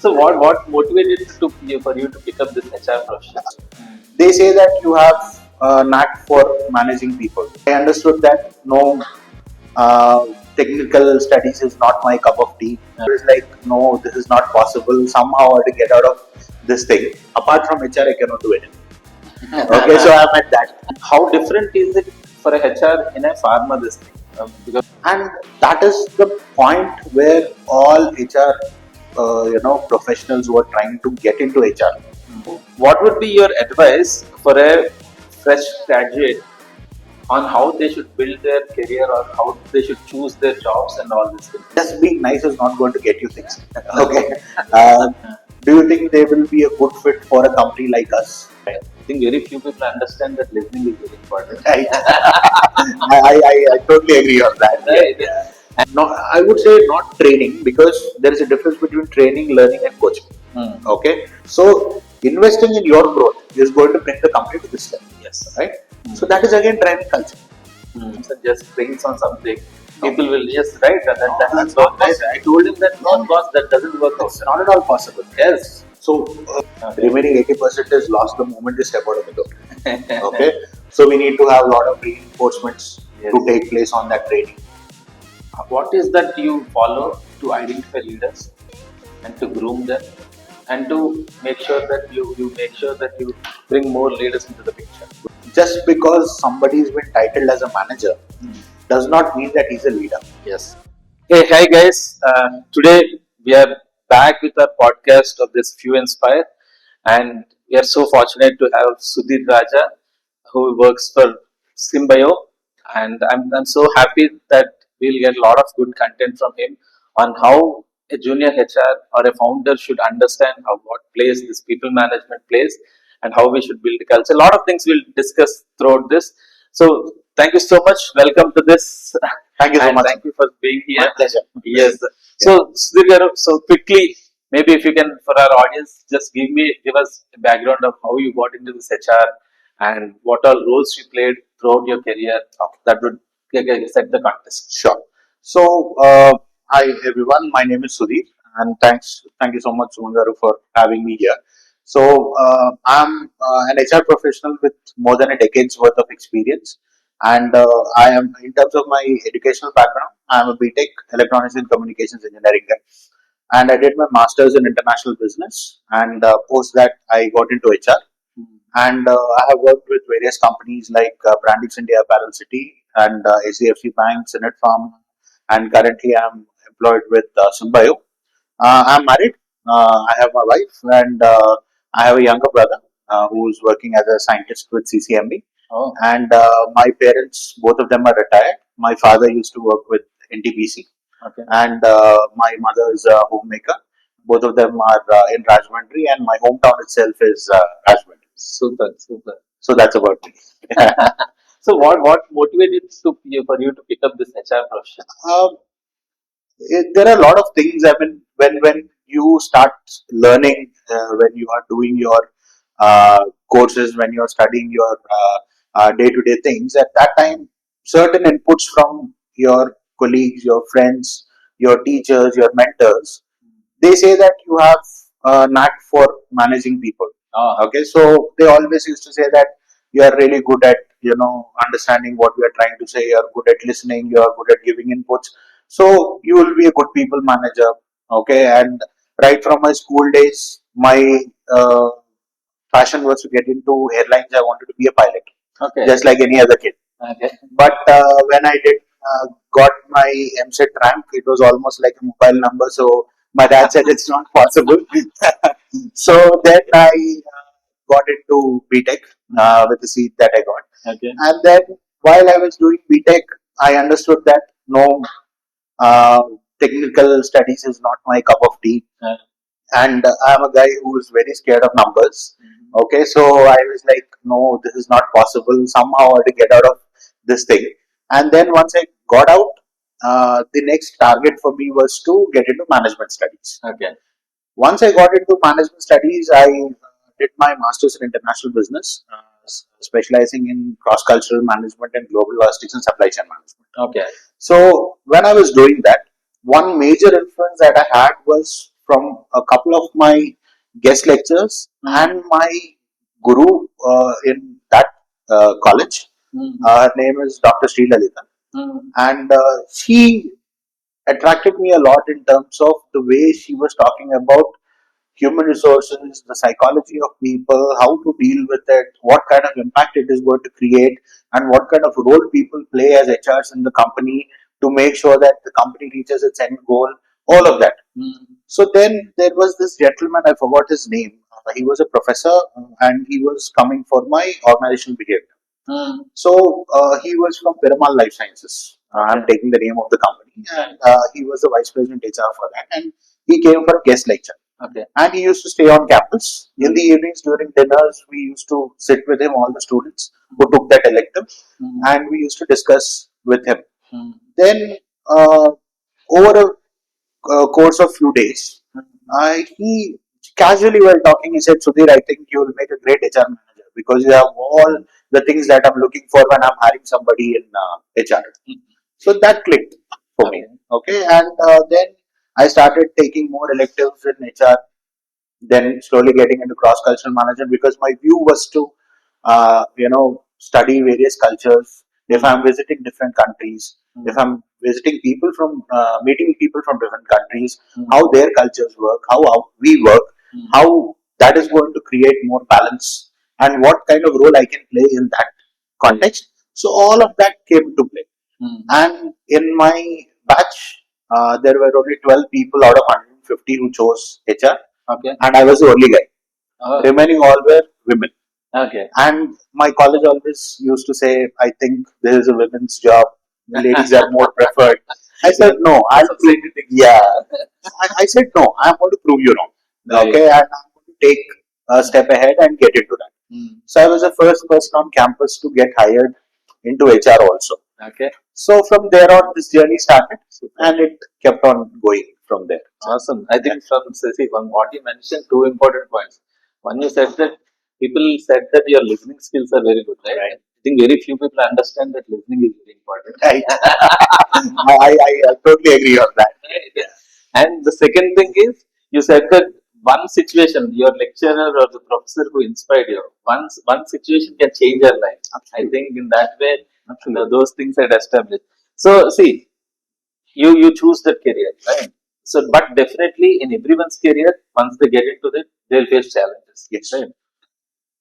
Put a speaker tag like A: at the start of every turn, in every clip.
A: So what motivated for you to pick up this HR profession?
B: They say that you have a knack for managing people. I understood that no, technical studies is not my cup of tea. I was like, no, this is not possible. Somehow I have to get out of this thing. Apart from HR, I cannot do anything. Okay, so I'm at that.
A: How different is it for a HR in a pharma this thing? Because
B: And that is the point where all HR, professionals who are trying to get into HR.
A: what would be your advice for a fresh graduate on how they should build their career or how they should choose their jobs and all this thing?
B: Just being nice is not going to get you things. Okay. Do you think they will be a good fit for a company like us?
A: I think very few people understand that listening is very important.
B: Right. I totally agree on that.
A: Right.
B: Yeah. No, I would say not training, because there is a difference between training, learning, and coaching. Okay. So investing in your growth is going to bring the company to this level.
A: Yes.
B: Right. So that is again driving culture.
A: So just brings on something. People will just right that doesn't work. I told him that no, boss, that doesn't work.
B: It's not at all possible.
A: Yes.
B: So remaining 80% is lost the moment you step out of the door. Okay. So we need to have a lot of reinforcements to take place on that training.
A: What is that you follow to identify leaders and to groom them and to make sure that you bring more leaders into the picture?
B: Just because somebody's been titled as a manager does not mean that he's a leader.
A: Yes. Hey, hi guys. Today we are back with our podcast of this Few Inspire, and we are so fortunate to have Sudhir Raja, who works for Symbio, and I'm so happy that we'll get a lot of good content from him on how a junior HR or a founder should understand how what place this people management plays and how we should build a culture. A lot of things we'll discuss throughout this. So thank you so much. Welcome to this.
B: Thank you so much.
A: Thank you for being here.
B: My pleasure.
A: Yes. So Sudhir garu, so quickly, maybe if you can for our audience, just give us a background of how you got into this HR and what all roles you played throughout your career. That would set the context.
B: Sure. So, hi everyone. My name is Sudhir, and thank you so much, Sumangaru, for having me here. So, I'm an HR professional with more than a decade's worth of experience, and I am, in terms of my educational background, I am a BTech Electronics and Communications Engineering guy, and I did my masters in international business, and post that I got into HR. And I have worked with various companies like Brandix India, Apparel City, and ACFC Bank, Senate Farm, and currently I'm employed with Symbio. I'm married. I have my wife, and I have a younger brother who's working as a scientist with CCMB.
A: Oh.
B: And my parents, both of them are retired. My father used to work with NTPC,
A: Okay.
B: and my mother is a homemaker. Both of them are in Rajahmundry, and my hometown itself is Rajahmundry.
A: Super, super.
B: So that's about me.
A: So what motivated for you to pick up this HR profession?
B: There are a lot of things. I mean, when you start learning, when you are doing your courses, when you are studying your day-to-day things, at that time, certain inputs from your colleagues, your friends, your teachers, your mentors, they say that you have a knack for managing people. Okay, so they always used to say that you are really good at understanding what we are trying to say. You are good at listening. You are good at giving inputs. So you will be a good people manager. Okay, and right from my school days, my passion was to get into airlines. I wanted to be a pilot,
A: Okay.
B: just like any other kid.
A: Okay.
B: But when I did got my MSET rank, it was almost like a mobile number. So my dad said it's not possible. So then I got into BTech with the seat that I got.
A: Okay.
B: And then while I was doing BTech, I understood that no, uh, technical studies is not my cup of tea. And I'm a guy who is very scared of numbers. Okay, so I was like, no, this is not possible. Somehow I had to get out of this thing. And then once I got out, the next target for me was to get into management studies.
A: Okay.
B: Once I got into management studies, I did my master's in international business, specializing in cross-cultural management and global logistics and supply chain management.
A: Okay.
B: So when I was doing that, one major influence that I had was from a couple of my guest lectures and my guru in that college. Her name is Dr. Sri Lalita, and she attracted me a lot in terms of the way she was talking about human resources, the psychology of people, how to deal with it, what kind of impact it is going to create, and what kind of role people play as HRs in the company to make sure that the company reaches its end goal, all of that. So then there was this gentleman, I forgot his name. He was a professor and he was coming for my organizational behavior. So he was from Piramal Life Sciences. I'm taking the name of the company, and he was the vice president HR for that. And he came for a guest lecture. And he used to stay on campus. In the evenings during dinners, we used to sit with him, all the students who took that elective, and we used to discuss with him. Then, over a course of few days, he casually while talking, he said, Sudhir, I think you will make a great HR manager because you have all the things that I'm looking for when I'm hiring somebody in HR. So that clicked for me. Okay, and then I started taking more electives in HR, then slowly getting into cross cultural management because my view was to study various cultures. If I'm visiting different countries, if I'm visiting people from meeting people from different countries, how their cultures work, how we work, how that is going to create more balance, and what kind of role I can play in that context. So all of that came to play. And in my batch, there were only 12 people out of 150 who chose HR, and I was the only guy. Remaining all were women. And my college always used to say, I think this is a women's job. Ladies are more preferred. I said, no, yeah. I said, no, I'm going to prove you wrong. Okay, and I'm going to take a step ahead and get into that. So I was the first person on campus to get hired into HR also. So from there on, this journey started, and it kept on going from there.
A: Awesome. I think from Sasi, from what you mentioned, two important points. One, you said that people said that your listening skills are very good, right? I think very few people understand that listening is very important.
B: Right. I totally agree on that.
A: Right? And the second thing is, you said that one situation, your lecturer or the professor who inspired you, one situation can change your life. I think in that way, those things are established. So, see, you choose that career, right? So, but definitely in everyone's career, once they get into it, they'll face challenges.
B: Yes.
A: Right?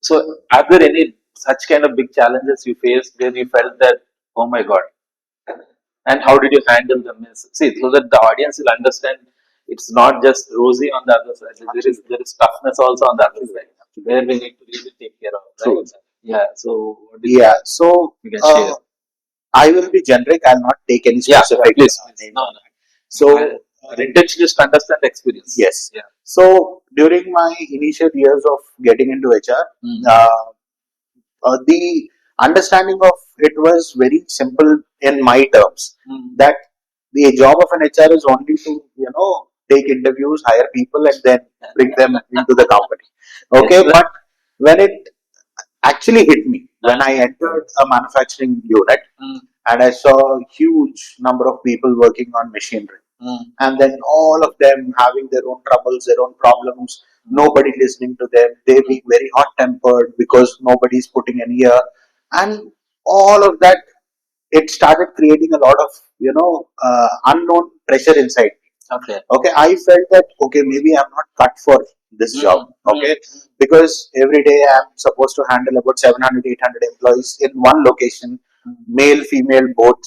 A: So, are there any such kind of big challenges you faced where you felt that, oh my God, and how did you handle them? See, so that the audience will understand it's not just rosy on the other side. There is toughness also on the other side where we need to really take care of. Right? Yeah. So what do
B: Yeah. So
A: you can share?
B: I will be generic. I'll not take any specific
A: Please.
B: name.
A: No.
B: So
A: Our intention is to understand the experience.
B: yes.
A: Yeah.
B: So during my initial years of getting into HR, the understanding of it was very simple in my terms. That the job of an HR is only to take interviews, hire people, and then bring them into the company. Okay,
A: Yes.
B: but when it actually hit me when I entered a manufacturing unit and I saw a huge number of people working on machinery, and then all of them having their own troubles, their own problems, nobody listening to them, they being very hot tempered because nobody's putting an ear, and all of that, it started creating a lot of unknown pressure inside me. Okay, I felt that okay, maybe I'm not cut for this job. Okay, because every day I'm supposed to handle about 700, 800 employees in one location, male, female, both,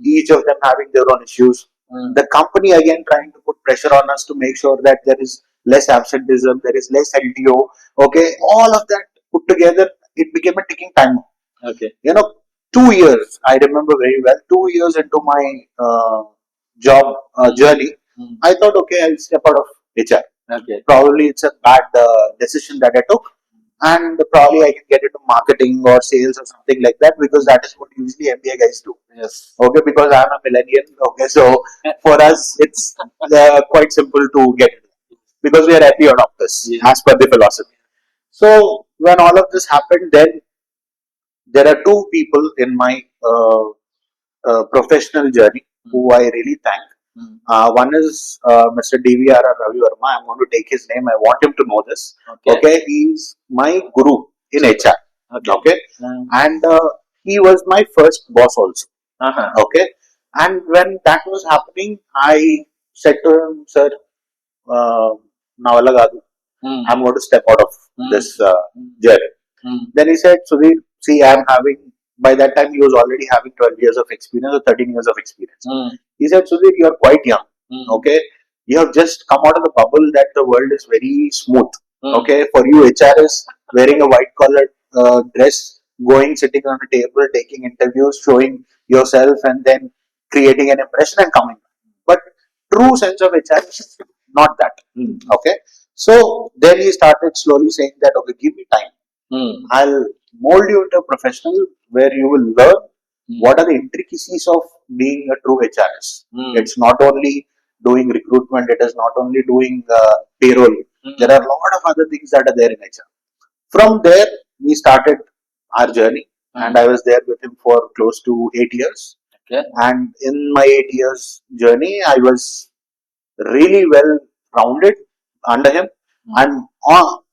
B: each of them having their own issues. The company again trying to put pressure on us to make sure that there is less absenteeism, there is less LTO. Okay, all of that put together, it became a ticking time. You know, 2 years, I remember very well, 2 years into my job journey, I thought, okay, I'll step out of HR. Probably it's a bad decision that I took, and probably I can get into marketing or sales or something like that because that is what usually MBA guys do.
A: Yes.
B: Okay, because I'm a millennial. Okay, so for us, it's quite simple to get into because we are happy adopters as per the philosophy. So when all of this happened, then there are two people in my professional journey who I really thank. One is Mr. DVR Ravi Verma. I'm going to take his name. I want him to know this. Okay, he's my guru in HR. Okay, and he was my first boss also. Okay, and when that was happening, I said to him, "Sir, Navalagadu, I'm going to step out of this journey." Then he said, "Sudhir, see, I'm having." By that time, he was already having 12 years of experience or 13 years of experience. He said, "Sudhir, you are quite young. Okay, you have just come out of the bubble that the world is very smooth. Okay, for you, HR is wearing a white collar dress, going, sitting on a table, taking interviews, showing yourself, and then creating an impression and coming. But true sense of HR is not that. Okay, so then he started slowly saying that, okay, give me time. I'll mold you into a professional where you will learn what are the intricacies of being a true HRS. It's not only doing recruitment, it is not only doing payroll. There are a lot of other things that are there in HR. From there, we started our journey, and I was there with him for close to 8 years. And in my 8 years journey, I was really well rounded under him. And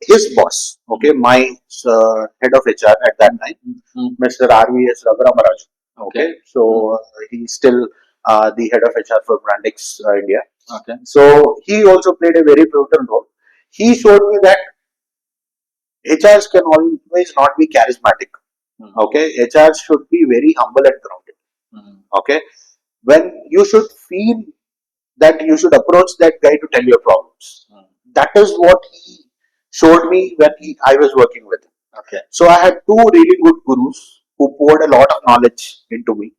B: his boss, okay, my head of HR at that time, Mr. RVS Raghuramarajan. Okay, so he's still the head of HR for Brandix India. So he also played a very pivotal role. He showed me that HRs can always not be charismatic. Okay, HRs should be very humble and grounded. Okay, when you should feel that you should approach that guy to tell your problems. That is what he showed me when I was working with him. So I had two really good gurus who poured a lot of knowledge into me,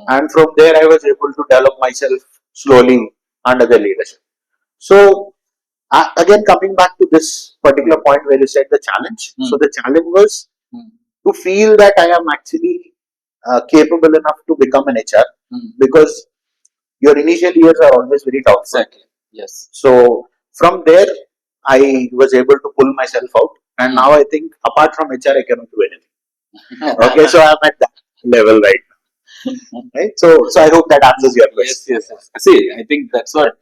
B: and from there I was able to develop myself slowly under their leadership. So again, coming back to this particular point where you said the challenge. So the challenge was to feel that I am actually capable enough to become an HR because your initial years are always very tough.
A: Exactly. Yes.
B: So from there, I was able to pull myself out, and now I think apart from HR, I cannot do anything. Okay, so I'm at that level right now. Right. So I hope that answers your question.
A: Yes. See, I think that's what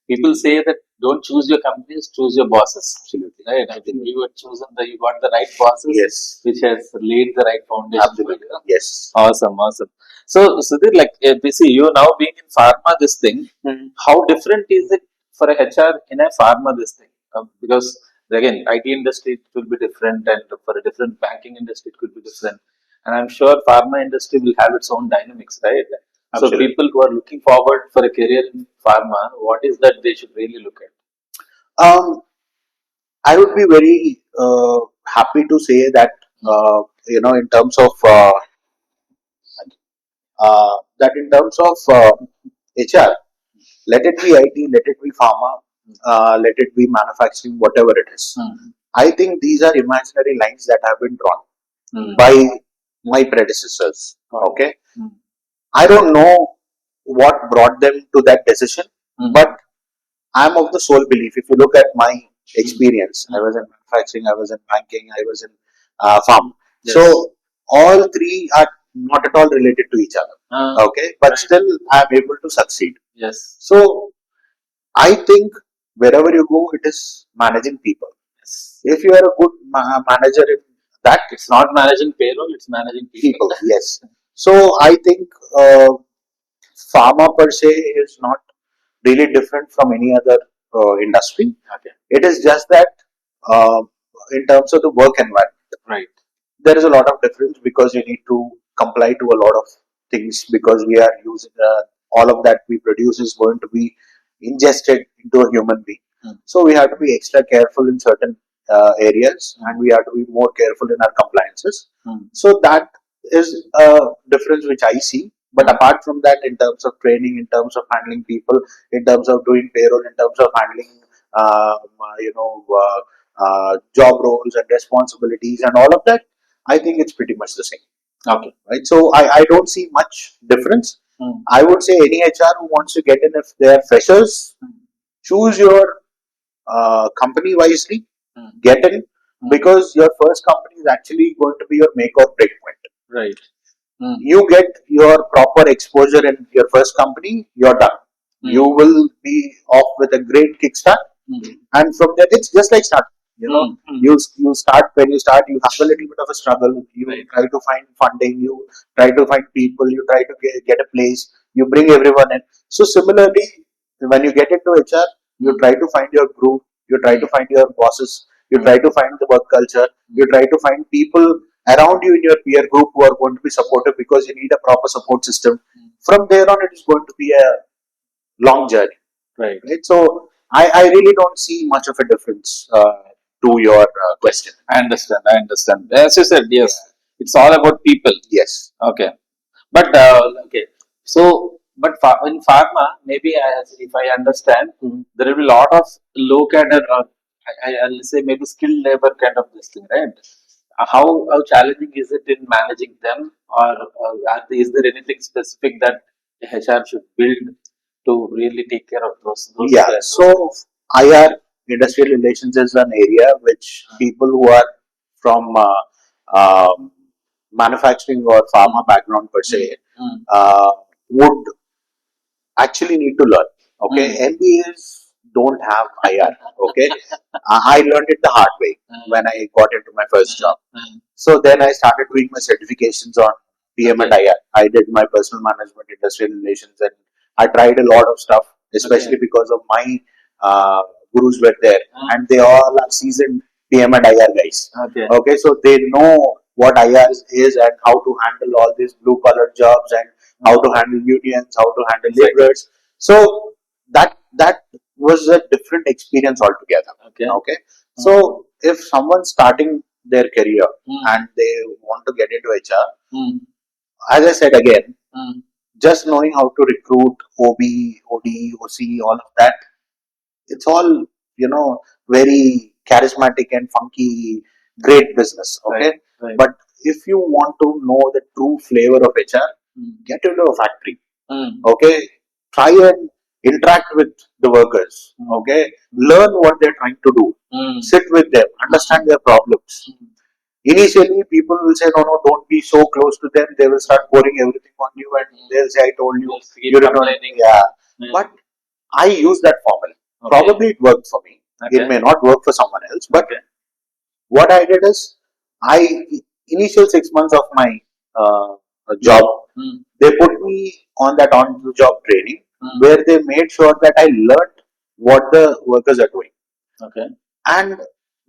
A: people say that don't choose your companies, choose your bosses. Absolutely. Right. I think you were chosen you got the right bosses.
B: Yes.
A: Which has laid the right foundation.
B: Absolutely. Yes.
A: Awesome. So Sudhir, like see, you now being in pharma, this thing, how different is it for a HR in a pharma, this thing? Because again, IT industry it will be different, and for a different banking industry it could be different. And I'm sure pharma industry will have its own dynamics, right? Absolutely. So people who are looking forward for a career in pharma, what is that they should really look at?
B: I would be very happy to say that in terms of HR, let it be IT, let it be pharma, let it be manufacturing, whatever it is. I think these are imaginary lines that have been drawn by my predecessors. Okay, I don't know what brought them to that decision, but I'm of the sole belief. If you look at my experience, I was in manufacturing, I was in banking, I was in farm. Yes. So all three are not at all related to each other. Okay, but right. Still I'm able to succeed.
A: Yes.
B: So I think wherever you go, it is managing people. Yes. If you are a good manager in that,
A: it's not managing payroll; it's managing people.
B: Yes. So I think pharma per se is not really different from any other industry.
A: Okay.
B: It is just that in terms of the work environment,
A: right,
B: there is a lot of difference because you need to comply to a lot of things because we are using all of that we produce is going to be ingested into a human being. So we have to be extra careful in certain areas and we have to be more careful in our compliances. So that is a difference which I see. But apart from that, in terms of training, in terms of handling people, in terms of doing payroll, in terms of handling, job roles and responsibilities and all of that, I think it's pretty much the same.
A: Okay.
B: Right. So I don't see much difference. I would say any HR who wants to get in, if they are freshers, choose your company wisely, get in, because your first company is actually going to be your make or break point.
A: Right.
B: You get your proper exposure in your first company, you're done. You will be off with a great kickstart, and from there it's just like start. You start when you start. You have a little bit of a struggle. You try to find funding. You try to find people. You try to get a place. You bring everyone in. So similarly, when you get into HR, you try to find your group. You try to find your bosses. You try to find the work culture. You try to find people around you in your peer group who are going to be supportive because you need a proper support system. From there on, it is going to be a long journey. Right. So I really don't see much of a difference to your question.
A: I understand. I understand. As you said, yes, it's all about people.
B: Yes.
A: Okay. But okay, so but in pharma, maybe if I understand, there will be a lot of low cadre or I'll say maybe skilled labor kind of this thing, right? How challenging is it in managing them, or is there anything specific that HR should build to really take care of those
B: Yeah. So IR, industrial relations, is an area which people who are from manufacturing or pharma background per se uh, would actually need to learn. Okay, MBAs don't have IR. Okay, I learned it the hard way when I got into my first job. So then I started doing my certifications on PM and IR. I did my personal management, industrial relations, and I tried a lot of stuff, especially because of my gurus were there, and they all are seasoned PM and IR guys. Okay, so they know what IR is and how to handle all these blue collar jobs and how to handle unions, how to handle laborers. So that was a different experience altogether. Okay. So if someone's starting their career and they want to get into HR, as I said again, just knowing how to recruit OB, OD, OC, all of that, it's all very charismatic and funky, great business. Okay, but if you want to know the true flavor of HR, get into a factory. Okay, try and interact with the workers. Okay, learn what they're trying to do. Sit with them, understand their problems. Initially, people will say, no, no, don't be so close to them. They will start pouring everything on you, and they'll say, I told you, you did not. Yeah, but I use that formula. Probably it worked for me. It may not work for someone else, but what I did is, I initial 6 months of my job, they put me on that on-the-job training where they made sure that I learned what the workers are doing. And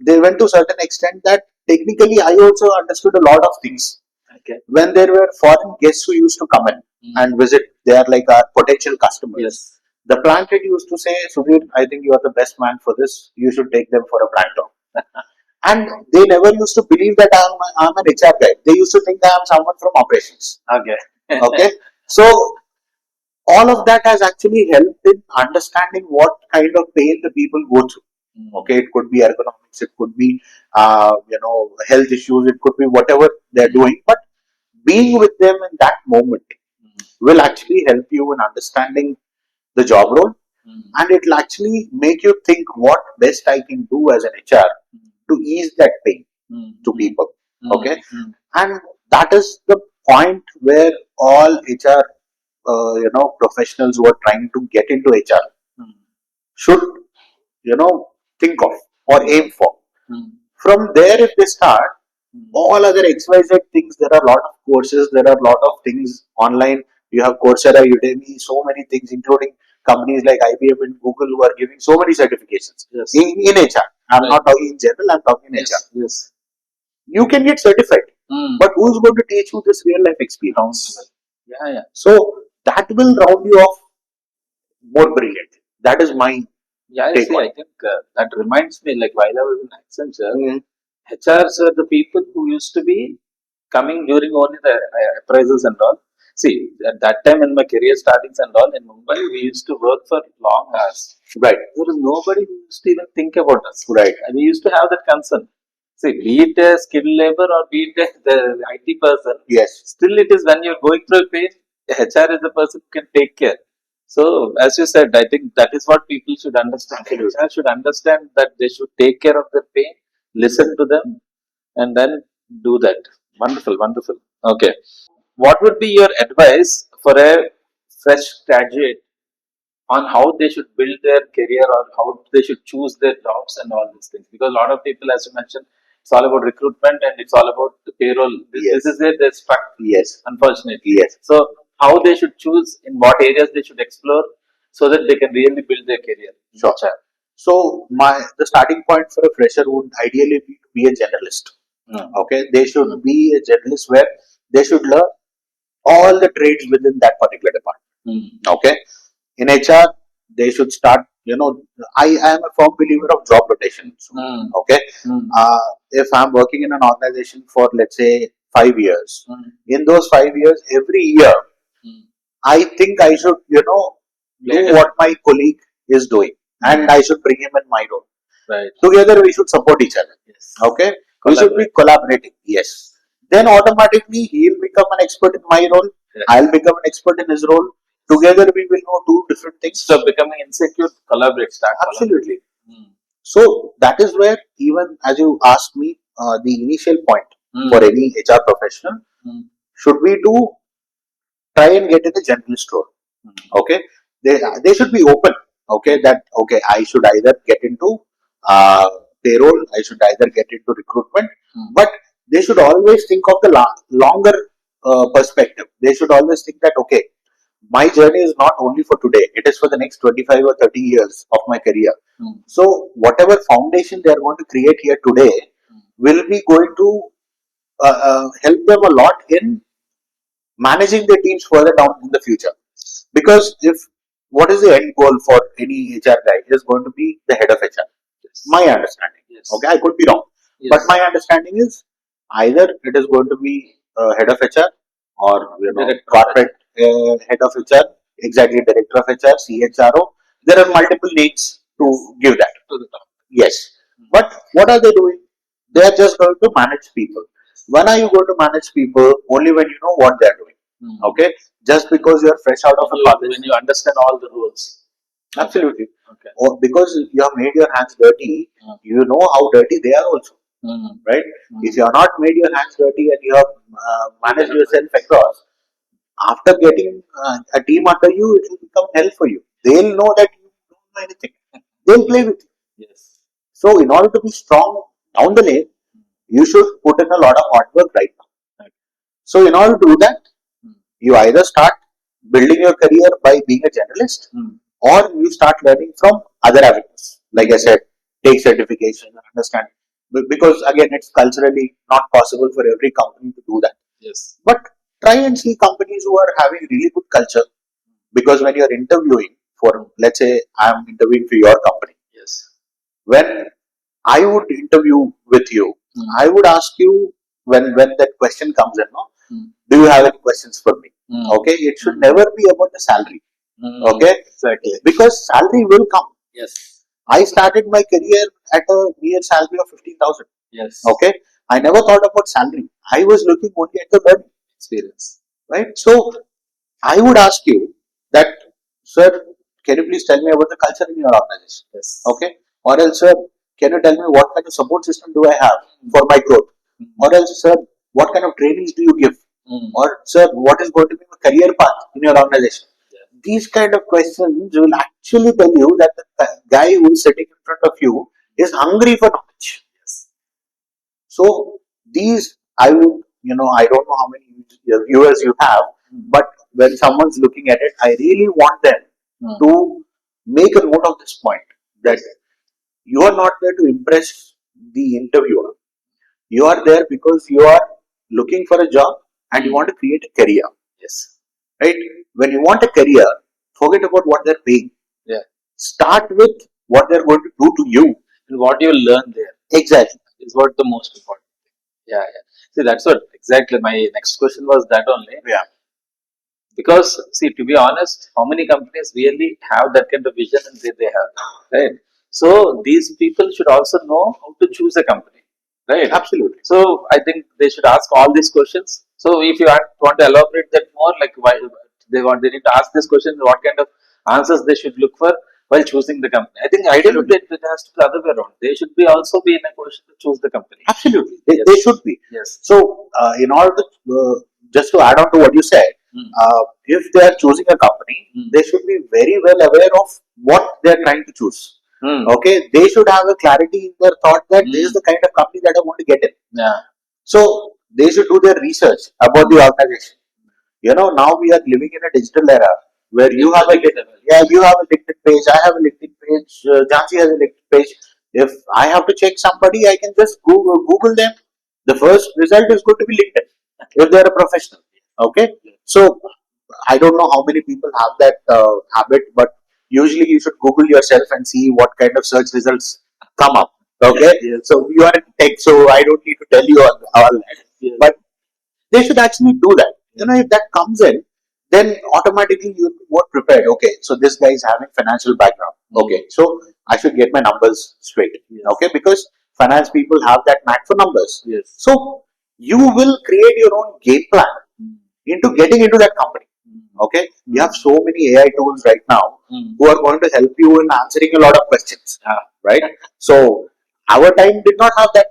B: they went to a certain extent that technically I also understood a lot of things. When there were foreign guests who used to come in and visit, they are like our potential customers. The plant head used to say, Sudhir, I think you are the best man for this. You should take them for a plant talk. And they never used to believe that I'm an HR guy. They used to think that I'm someone from operations. Okay. So all of that has actually helped in understanding what kind of pain the people go through. Okay, it could be ergonomics, it could be health issues, it could be whatever they're doing. But being with them in that moment will actually help you in understanding the job role, and it will actually make you think what best I can do as an HR to ease that pain to people. Okay, and that is the point where all HR professionals who are trying to get into HR should think of or aim for. From there, if they start, all other XYZ things, there are a lot of courses, there are a lot of things online. You have Coursera, Udemy, so many things, including companies like IBM and Google who are giving so many certifications in HR. I'm not talking in general, I'm talking in HR. You can get certified, but who's going to teach you this real life experience? So that will round you off more brilliant. That is my take on
A: I think that reminds me, like while I was in Accenture, HRs are the people who used to be coming during only the appraisals and all. See, at that time in my career startings and all in Mumbai, we used to work for long hours.
B: Right.
A: There was nobody who used to even think about us.
B: Right.
A: And we used to have that concern. See, be it a skilled labor or be it the IT person,
B: Yes.
A: still it is when you're going through a pain, HR is the person who can take care. So, as you said, I think that is what people should understand. HR should understand that they should take care of their pain, listen to them, and then do that. Wonderful, wonderful. Okay. What would be your advice for a fresh graduate on how they should build their career or how they should choose their jobs and all these things. Because a lot of people, as you mentioned, it's all about recruitment and it's all about the payroll. This is where they're stuck.
B: Yes.
A: Unfortunately.
B: Yes.
A: So how they should choose, in what areas they should explore, so that they can really build their career.
B: Sure. So the starting point for a fresher would ideally be a generalist. Okay, they should be a generalist where they should learn all the trades within that particular department. Okay, in HR they should start. I am a firm believer of job rotation. Okay, if I'm working in an organization for, let's say, 5 years, in those 5 years, every year, I think I should, do what my colleague is doing, and I should bring him in my role.
A: Right.
B: Together we should support each other.
A: Yes.
B: Okay, we should be collaborating. Yes. Then automatically he'll become an expert in my role. Yes. I'll become an expert in his role. Together we will know two different things.
A: So becoming insecure, collaborate, start.
B: Absolutely. So that is where, even as you asked me, the initial point for any HR professional, should we do try and get in a generalist role? Okay, they should be open. Okay, that okay, I should either get into payroll, I should either get into recruitment, but they should always think of the longer perspective. They should always think that okay, my journey is not only for today; it is for the next 25 or 30 years of my career. So whatever foundation they are going to create here today will be going to help them a lot in managing their teams further down in the future. Because if what is the end goal for any HR guy is going to be the head of HR. Yes. My understanding. Yes. Okay, I could be wrong, but my understanding is either it is going to be head of HR or corporate head of HR, exactly director of HR, CHRO. There are multiple names to give that to the top. Yes, but what are they doing? They are just going to manage people. When are you going to manage people? Only when you know what they are doing. Okay, just because you are fresh out of a college,
A: when you understand all the rules.
B: Absolutely. Okay. Or because you have made your hands dirty, you know how dirty they are also. Right? If you have not made your hands dirty and you have managed yourself across, after getting a team under you, it will become hell for you. They'll know that you don't know anything. They'll play with you.
A: Yes.
B: So, in order to be strong down the lane, you should put in a lot of hard work right now. So, in order to do that, you either start building your career by being a generalist, or you start learning from other avenues. Like I said, take certification, understand. Because again, it's culturally not possible for every company to do that.
A: Yes.
B: But try and see companies who are having really good culture. Because when you're interviewing for, let's say, I'm interviewing for your company.
A: Yes.
B: When I would interview with you, I would ask you when that question comes in, do you have any questions for me? Okay, it should never be about the salary. Okay,
A: exactly.
B: Because salary will come.
A: Yes.
B: I started my career at a mere salary of 15,000.
A: Yes.
B: Okay, I never thought about salary. I was looking only at the learning
A: experience.
B: Right. So I would ask you that, sir, can you please tell me about the culture in your organization?
A: Yes.
B: Okay. Or else, sir, can you tell me what kind of support system do I have for my growth? Or else, sir, what kind of trainings do you give? Or, sir, what is going to be my career path in your organization? These kind of questions will actually tell you that the guy who is sitting in front of you is hungry for knowledge. Yes. So these, I would, I don't know how many viewers you have, but when someone's looking at it, I really want them to make a note of this point, that you are not there to impress the interviewer. You are there because you are looking for a job and you want to create a career.
A: Yes.
B: Right? When you want a career, forget about what they're paying.
A: Yeah.
B: Start with what they're going to do to you.
A: And what you learn there.
B: Exactly.
A: Is what the most important thing. Yeah. See, that's what exactly my next question was, that only.
B: Yeah.
A: Because, see, to be honest, how many companies really have that kind of vision and they have, right? So, these people should also know how to choose a company, right?
B: Absolutely.
A: So, I think they should ask all these questions. So, if you want to elaborate that more, like why they need to ask this question, what kind of answers they should look for while choosing the company. I think ideally it has to be the other way around. They should be also be in a position to choose the company.
B: Absolutely, they should be.
A: Yes.
B: So, in order to just to add on to what you said, if they are choosing a company, they should be very well aware of what they are trying to choose. Okay, they should have a clarity in their thought that this is the kind of company that I want to get in.
A: Yeah.
B: So they should do their research about the organization. Now we are living in a digital era where you have a you have a LinkedIn page, I have a LinkedIn page, Jansi has a LinkedIn page. If I have to check somebody, I can just Google them. The first result is going to be LinkedIn if they are a professional. Okay, so I don't know how many people have that habit, but usually you should Google yourself and see what kind of search results come up. Okay, so you are in tech, so I don't need to tell you all that. But they should actually do that. If that comes in, then automatically you'll be more prepared. Okay, so this guy is having financial background. Okay, so I should get my numbers straight. Okay, because finance people have that knack for numbers. So you will create your own game plan into getting into that company. Okay, we have so many AI tools right now who are going to help you in answering a lot of questions. Right? So our time did not have that.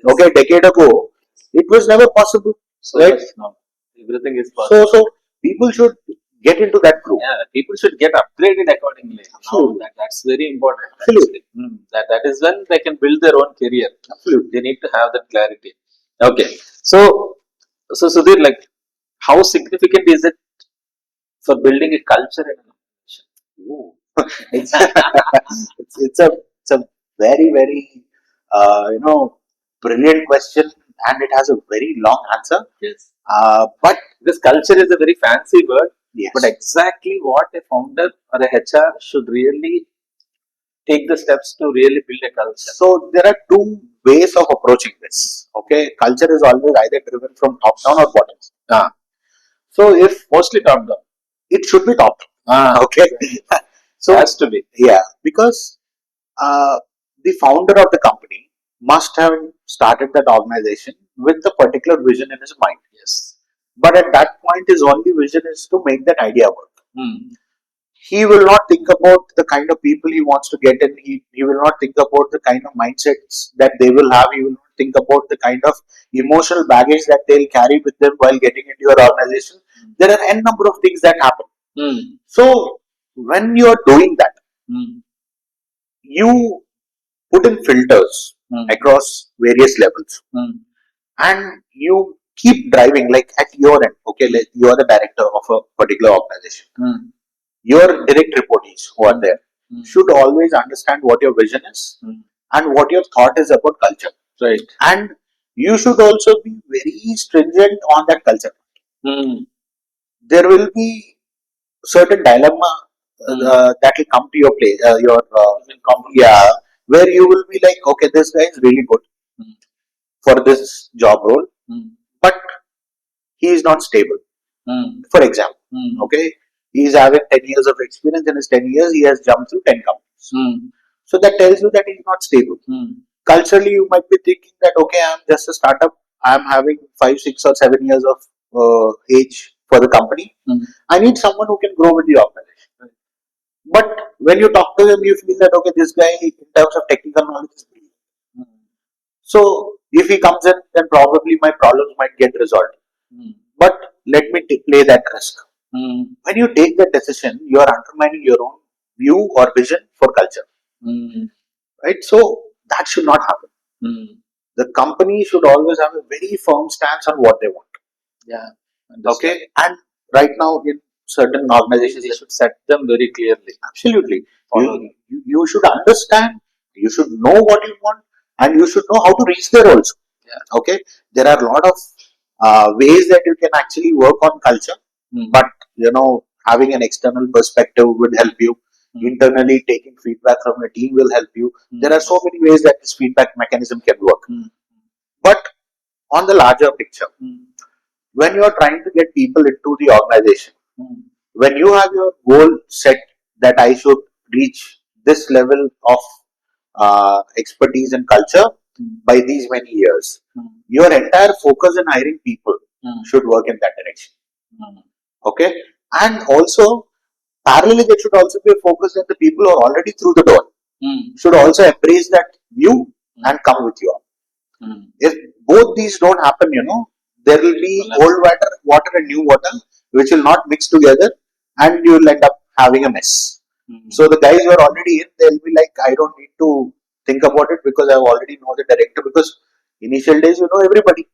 B: Okay, a decade ago, it was never possible.
A: So
B: right?
A: no, everything is possible.
B: So people should get into that group.
A: Yeah, people should get upgraded accordingly.
B: Absolutely.
A: That's very important.
B: Absolutely.
A: That is when they can build their own career.
B: Absolutely.
A: They need to have that clarity. Okay. So Sudhir, like, how significant is it for building a culture in an organization?
B: Ooh. it's a very very brilliant question, and it has a very long answer.
A: Yes.
B: But
A: This culture is a very fancy word,
B: yes,
A: but exactly what a founder or a HR should really take the steps to really build a culture.
B: so there are two ways of approaching this. Okay, culture is always either driven from top down or bottom.
A: Ah,
B: So if
A: mostly top down.
B: it should be top down.
A: Ah,
B: Okay, so
A: has to be.
B: yeah, because the founder of the company must have started that organization with a particular vision in his mind.
A: Yes.
B: But at that point, his only vision is to make that idea work. He will not think about the kind of people he wants to get in. He will not think about the kind of mindsets that they will have. He will not think about the kind of emotional baggage that they'll carry with them while getting into your organization. There are n number of things that happen. So when you are doing that, you put in filters across various levels, and you keep driving like at your end. Okay, like you are the director of a particular organization. Your direct reportees who are there should always understand what your vision is and what your thought is about culture.
A: Right.
B: And you should also be very stringent on that culture. There will be certain dilemma that will come to your play, where you will be like, okay, this guy is really good for this job role, but he is not stable. For example, okay, he is having 10 years of experience. In his 10 years, he has jumped through 10 companies. So that tells you that he is not stable. Culturally, you might be thinking that, okay, I'm just a startup. I'm having 5, 6, or 7 years of age for the company. I need someone who can grow with the organization. But when you talk to him, you feel that, okay, this guy, in terms of technical knowledge, is brilliant. So if he comes in, then probably my problems might get resolved. But let me play that risk. When you take that decision, you are undermining your own view or vision for culture. Right? So that should not happen. The company should always have a very firm stance on what they want.
A: Yeah.
B: Okay. And right now, in certain organizations,
A: They should set them very clearly.
B: absolutely,
A: Follow them.
B: you should understand, you should know what you want, and you should know how to reach there also.
A: Yeah.
B: Okay. There are a lot of ways that you can actually work on culture, but having an external perspective would help you. Internally, taking feedback from your team will help you. There are so many ways that this feedback mechanism can work. But on the larger picture, when you are trying to get people into the organization, when you have your goal set that I should reach this level of expertise and culture by these many years, your entire focus in hiring people should work in that direction. Okay, and also parallelly, there should also be a focus that the people who are already through the door should also embrace that view and come with you. If both these don't happen, there will be old water and new water, which will not mix together, and you will end up having a mess. So the guys who are already in, they'll be like, I don't need to think about it because I already know the director. Because initial days, you know everybody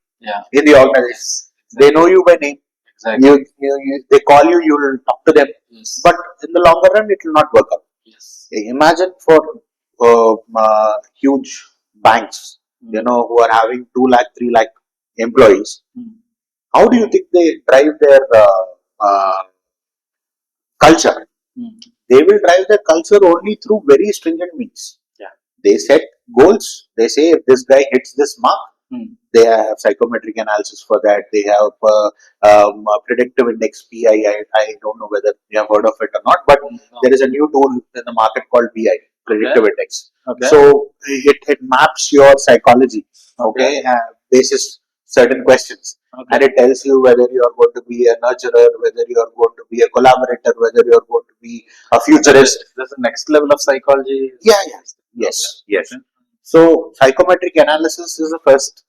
B: in the organization. They know you by name. They call you, you will talk to them. But in the longer run, it will not work out. Imagine for huge banks, who are having 2 lakh, 3 lakh employees. How do you think they drive their culture? They will drive their culture only through very stringent means. They set goals. They say if this guy hits this mark, they have psychometric analysis for that. They have predictive index PI. I don't know whether you have heard of it or not, but there is a new tool in the market called PI, predictive index. So it maps your psychology, basis certain questions, and it tells you whether you are going to be a nurturer, whether you are going to be a collaborator, whether you are going to be a futurist.
A: That's the next level of psychology.
B: Yes. So psychometric analysis is the first.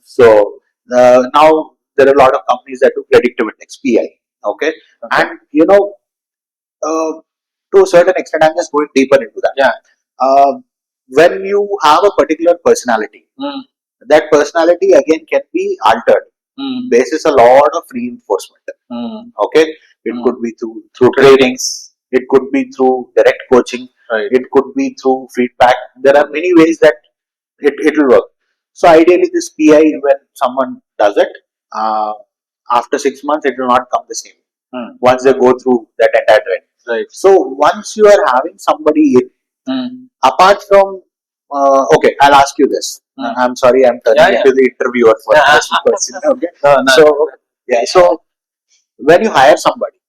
B: So now there are a lot of companies that do predictive index PI. And to a certain extent, I'm just going deeper into that. When you have a particular personality, that personality again can be altered basis a lot of reinforcement. It could be through trainings, it could be through direct coaching, it could be through feedback. There are many ways that it will work. So ideally, this PI, when someone does it, after 6 months, it will not come the same. Once they go through that entire trend. So once you are having somebody in, apart from okay, I'll ask you this. I'm sorry, I'm turning into the interviewer for this question. So when you hire somebody,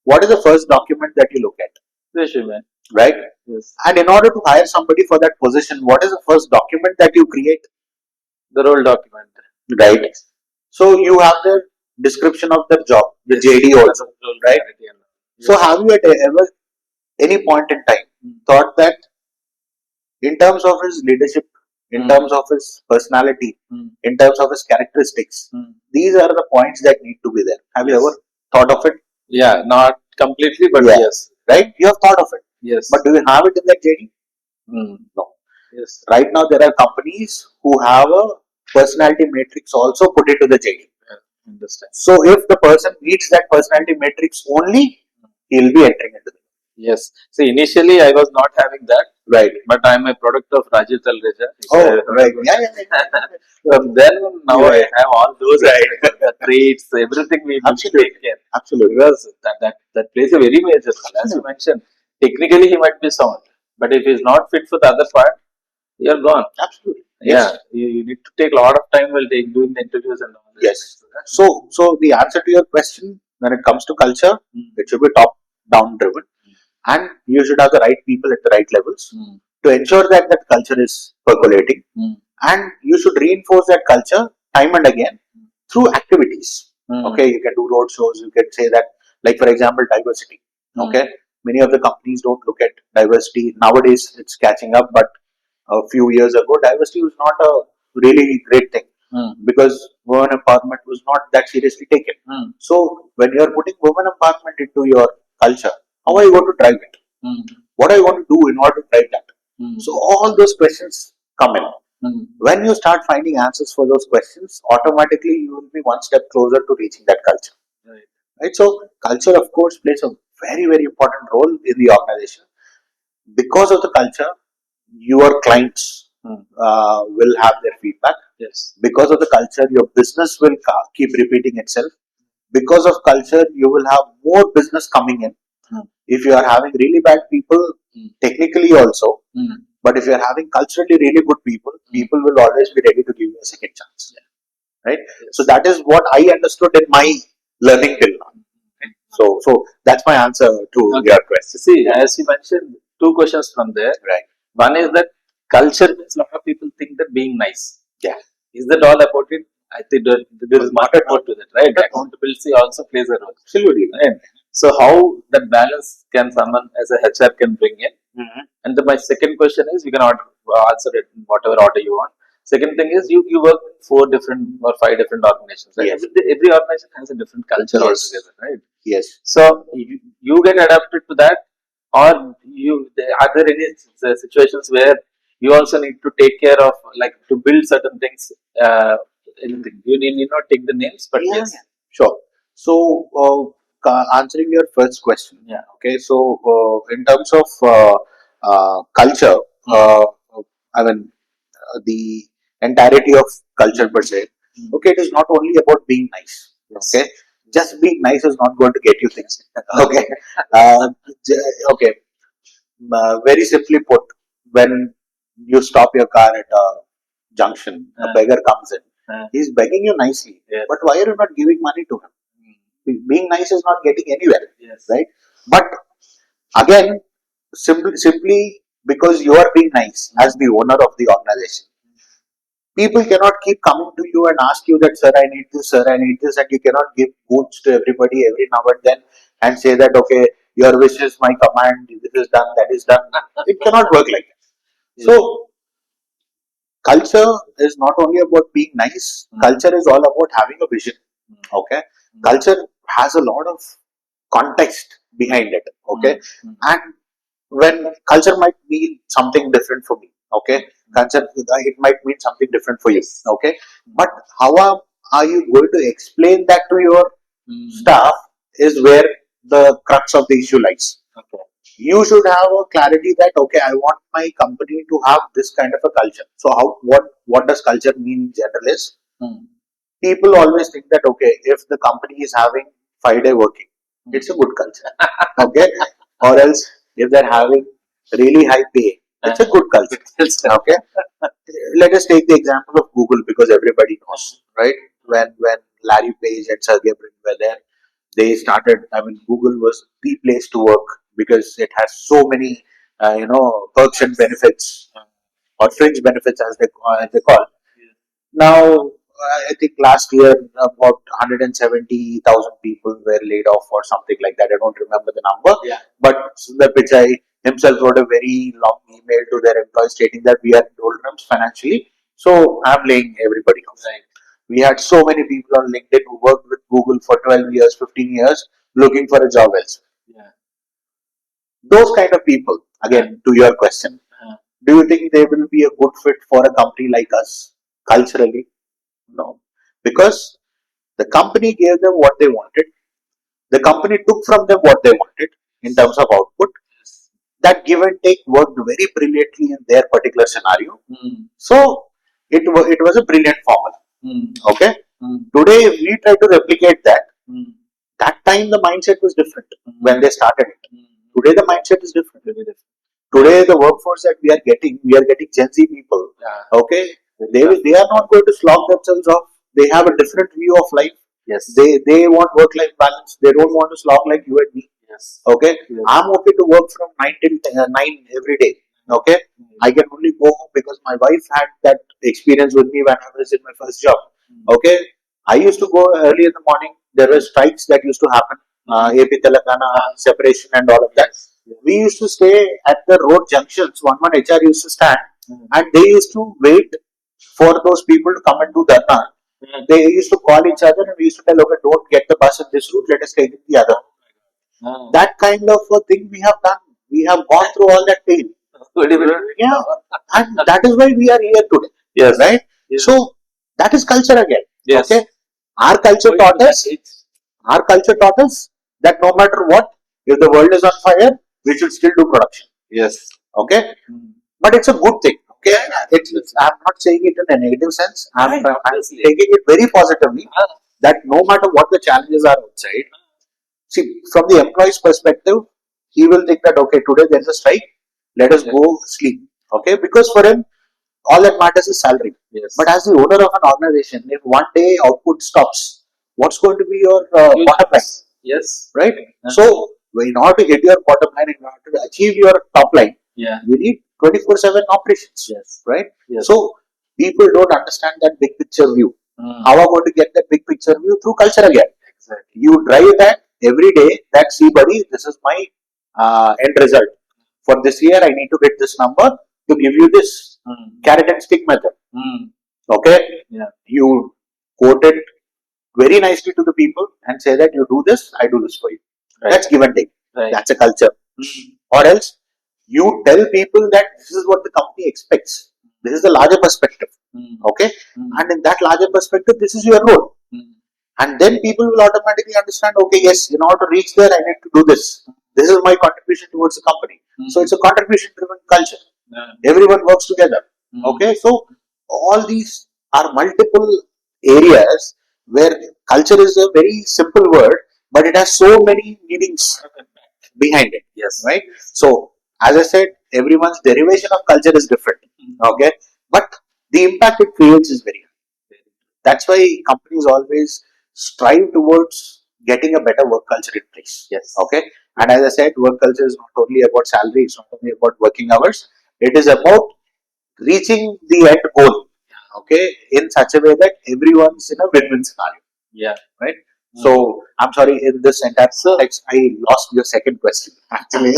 B: what is the first document that you look at?
A: Resume.
B: Right? And in order to hire somebody for that position, what is the first document that you create?
A: The role document.
B: Right. So you have the description of the job, the JD also, right? So have you at ever any point in time thought that in terms of his leadership, in terms of his personality, in terms of his characteristics, these are the points that need to be there? Have you ever thought of it?
A: Yeah, not completely, but yes.
B: Right? You have thought of it.
A: Yes.
B: But do you have it in that JD? No.
A: Yes.
B: Right now, there are companies who have a personality matrix also put into the JD.
A: Understand.
B: So if the person meets that personality matrix only, he will be entering into it.
A: Yes. See, initially I was not having that.
B: Right.
A: But I am a product of Rajiv Talreja.
B: Oh, right.
A: From then, now I have all those the traits, everything we need to take care.
B: Absolutely.
A: Because that plays a very major role. As you mentioned, technically he might be sound, but if he's not fit for the other part, you're gone.
B: Absolutely.
A: Yeah, you need to take a lot of time while doing the interviews and all
B: this. Yes. So the answer to your question, when it comes to culture, it should be top down driven, and you should have the right people at the right levels to ensure that that culture is percolating, and you should reinforce that culture time and again through activities. Okay, you can do road shows. You can say that, like for example, diversity. Okay, many of the companies don't look at diversity nowadays. It's catching up, but a few years ago, diversity was not a really great thing because women empowerment was not that seriously taken. So when you are putting women empowerment into your culture, how are you going to drive it? What are you going to do in order to drive that? So all those questions come in. When you start finding answers for those questions, automatically you will be one step closer to reaching that culture. Right? So culture, of course, plays a very, very important role in the organization. Because of the culture, your clients will have their feedback.
A: Yes.
B: Because of the culture, your business will keep repeating itself. Because of culture, you will have more business coming in. If you are having really bad people, technically also, but if you are having culturally really good people, people will always be ready to give you a second chance. Right? So that is what I understood in my learning till now. So that's my answer to your question.
A: See, as you mentioned, two questions from there.
B: Right.
A: One is that culture means a lot of people think that being nice.
B: Yeah.
A: Is that all about it? I think there is much more to that, right? Accountability also plays a role.
B: Absolutely.
A: Right? So how that balance can someone as a HR can bring in? And my second question is, you can answer it in whatever order you want. Second thing is you work in 4 different or 5 different organizations. Right?
B: Yes.
A: Every organization has a different culture
B: Yes.
A: altogether, right?
B: Yes.
A: So you get adapted to that, or are there any situations where you also need to take care of, like, to build certain things? Anything you need not take the names, but
B: Yeah,
A: yes,
B: yeah. Sure. So, answering your first question.
A: yeah,
B: Okay. So, in terms of culture, uh, I mean, the entirety of culture per se. Okay, it is not only about being nice. Okay, just being nice is not going to get you things. Okay, uh, okay. Very simply put, when you stop your car at a junction, a beggar comes in. He's begging you nicely,
A: yes,
B: but why are you not giving money to him? Being nice is not getting anywhere,
A: yes,
B: right? But again, simply because you are being nice as the owner of the organization, people cannot keep coming to you and ask you that, sir, I need this, sir, I need this, and you cannot give goods to everybody every now and then and say that, okay, your wish is my command, this is done, that is done. It cannot work like that. So culture is not only about being nice, culture is all about having a vision. Okay, culture has a lot of context behind it. Okay, and when culture might mean something different for me. Okay, culture, it might mean something different for you. Okay, but how are you going to explain that to your staff is where the crux of the issue lies.
A: okay,
B: You should have a clarity that, okay, I want my company to have this kind of a culture. So how, what does culture mean in general is, people always think that, okay, if the company is having 5 day working, it's a good culture. Okay, or else if they're having really high pay, it's a good culture. Okay, let us take the example of Google, because everybody knows, right? When Larry Page and Sergey Brin were there, they started, I mean, Google was the place to work because it has so many perks and benefits, or fringe benefits as they call. Now, I think last year about 170,000 people were laid off or something like that. I don't remember the number.
A: yeah,
B: But Sundar Pichai himself wrote a very long email to their employees stating that we are in doldrums financially, so I'm laying everybody off.
A: right,
B: We had so many people on LinkedIn who worked with Google for 12 years, 15 years, looking for a job elsewhere.
A: yeah,
B: Those kind of people, again, to your question, do you think they will be a good fit for a company like us culturally? No. Because the company gave them what they wanted, the company took from them what they wanted in terms of output. That give and take worked very brilliantly in their particular scenario. So it was a brilliant formula. Okay. Today, if we try to replicate that, that time the mindset was different when they started it. Today, the mindset is different. Today, the workforce that we are getting Gen Z people. Okay, they are not going to slog themselves off. They have a different view of life.
A: yes,
B: They want work life balance. They don't want to slog like you and me.
A: yes,
B: Okay,
A: yes,
B: I'm okay to work from 9 every day. Okay, I can only go home because my wife had that experience with me when I was in my first job. Okay, I used to go early in the morning. There were strikes that used to happen, AP Telangana separation and all of that. We used to stay at the road junctions. One HR used to stand, and they used to wait for those people to come and do dharna. They used to call each other, and we used to tell, okay, don't get the bus in this route. Let us take it the other. That kind of a thing we have done. We have gone through all that pain. Yeah, and that is why we are here today.
A: yes,
B: Right?
A: yes,
B: So that is culture again.
A: yes,
B: Okay. Our culture taught us. Our culture taught us that no matter what, if the world is on fire, we should still do production.
A: yes,
B: Okay. But it's a good thing. Okay. I'm not saying it in a negative sense. I'm taking it very positively. That no matter what the challenges are outside, see, from the employee's perspective, he will think that, okay, today there's a strike, let us go sleep. Okay, because for him, all that matters is salary.
A: yes.
B: But as the owner of an organization, if one day output stops, what's going to be your bottom line?
A: Yes,
B: Right? So, in order to hit your bottom line, in order to achieve your top line,
A: yeah,
B: you need 24/7 operations.
A: yes,
B: Right?
A: yes.
B: So, people don't understand that big picture view. How am I going to get that big picture view? Through culture again.
A: Exactly.
B: You drive that every day, that, see, buddy, this is my end result. For this year, I need to get this number to give you this carrot and stick method. Okay,
A: Yeah.
B: you quote it very nicely to the people and say that you do this, I do this for you.
A: Right.
B: That's give and take.
A: Right.
B: That's a culture. Or else you tell people that this is what the company expects. This is the larger perspective. Okay, and in that larger perspective, this is your role. And then people will automatically understand, okay, yes, in order to reach there, I need to do this. This is my contribution towards the company. So it's a contribution driven culture. Everyone works together. Okay, so all these are multiple areas where culture is a very simple word, but it has so many meanings behind it.
A: Yes.
B: Right? So, as I said, everyone's derivation of culture is different. Okay, but the impact it creates is very high. That's why companies always strive towards getting a better work culture in place.
A: Yes.
B: Okay, and as I said, work culture is not only about salary, it's not only about working hours, it is about reaching the end goal. Okay, in such a way that everyone's in a win-win scenario.
A: Yeah.
B: Right. So I'm sorry, in this entire context, I lost your second question. Actually,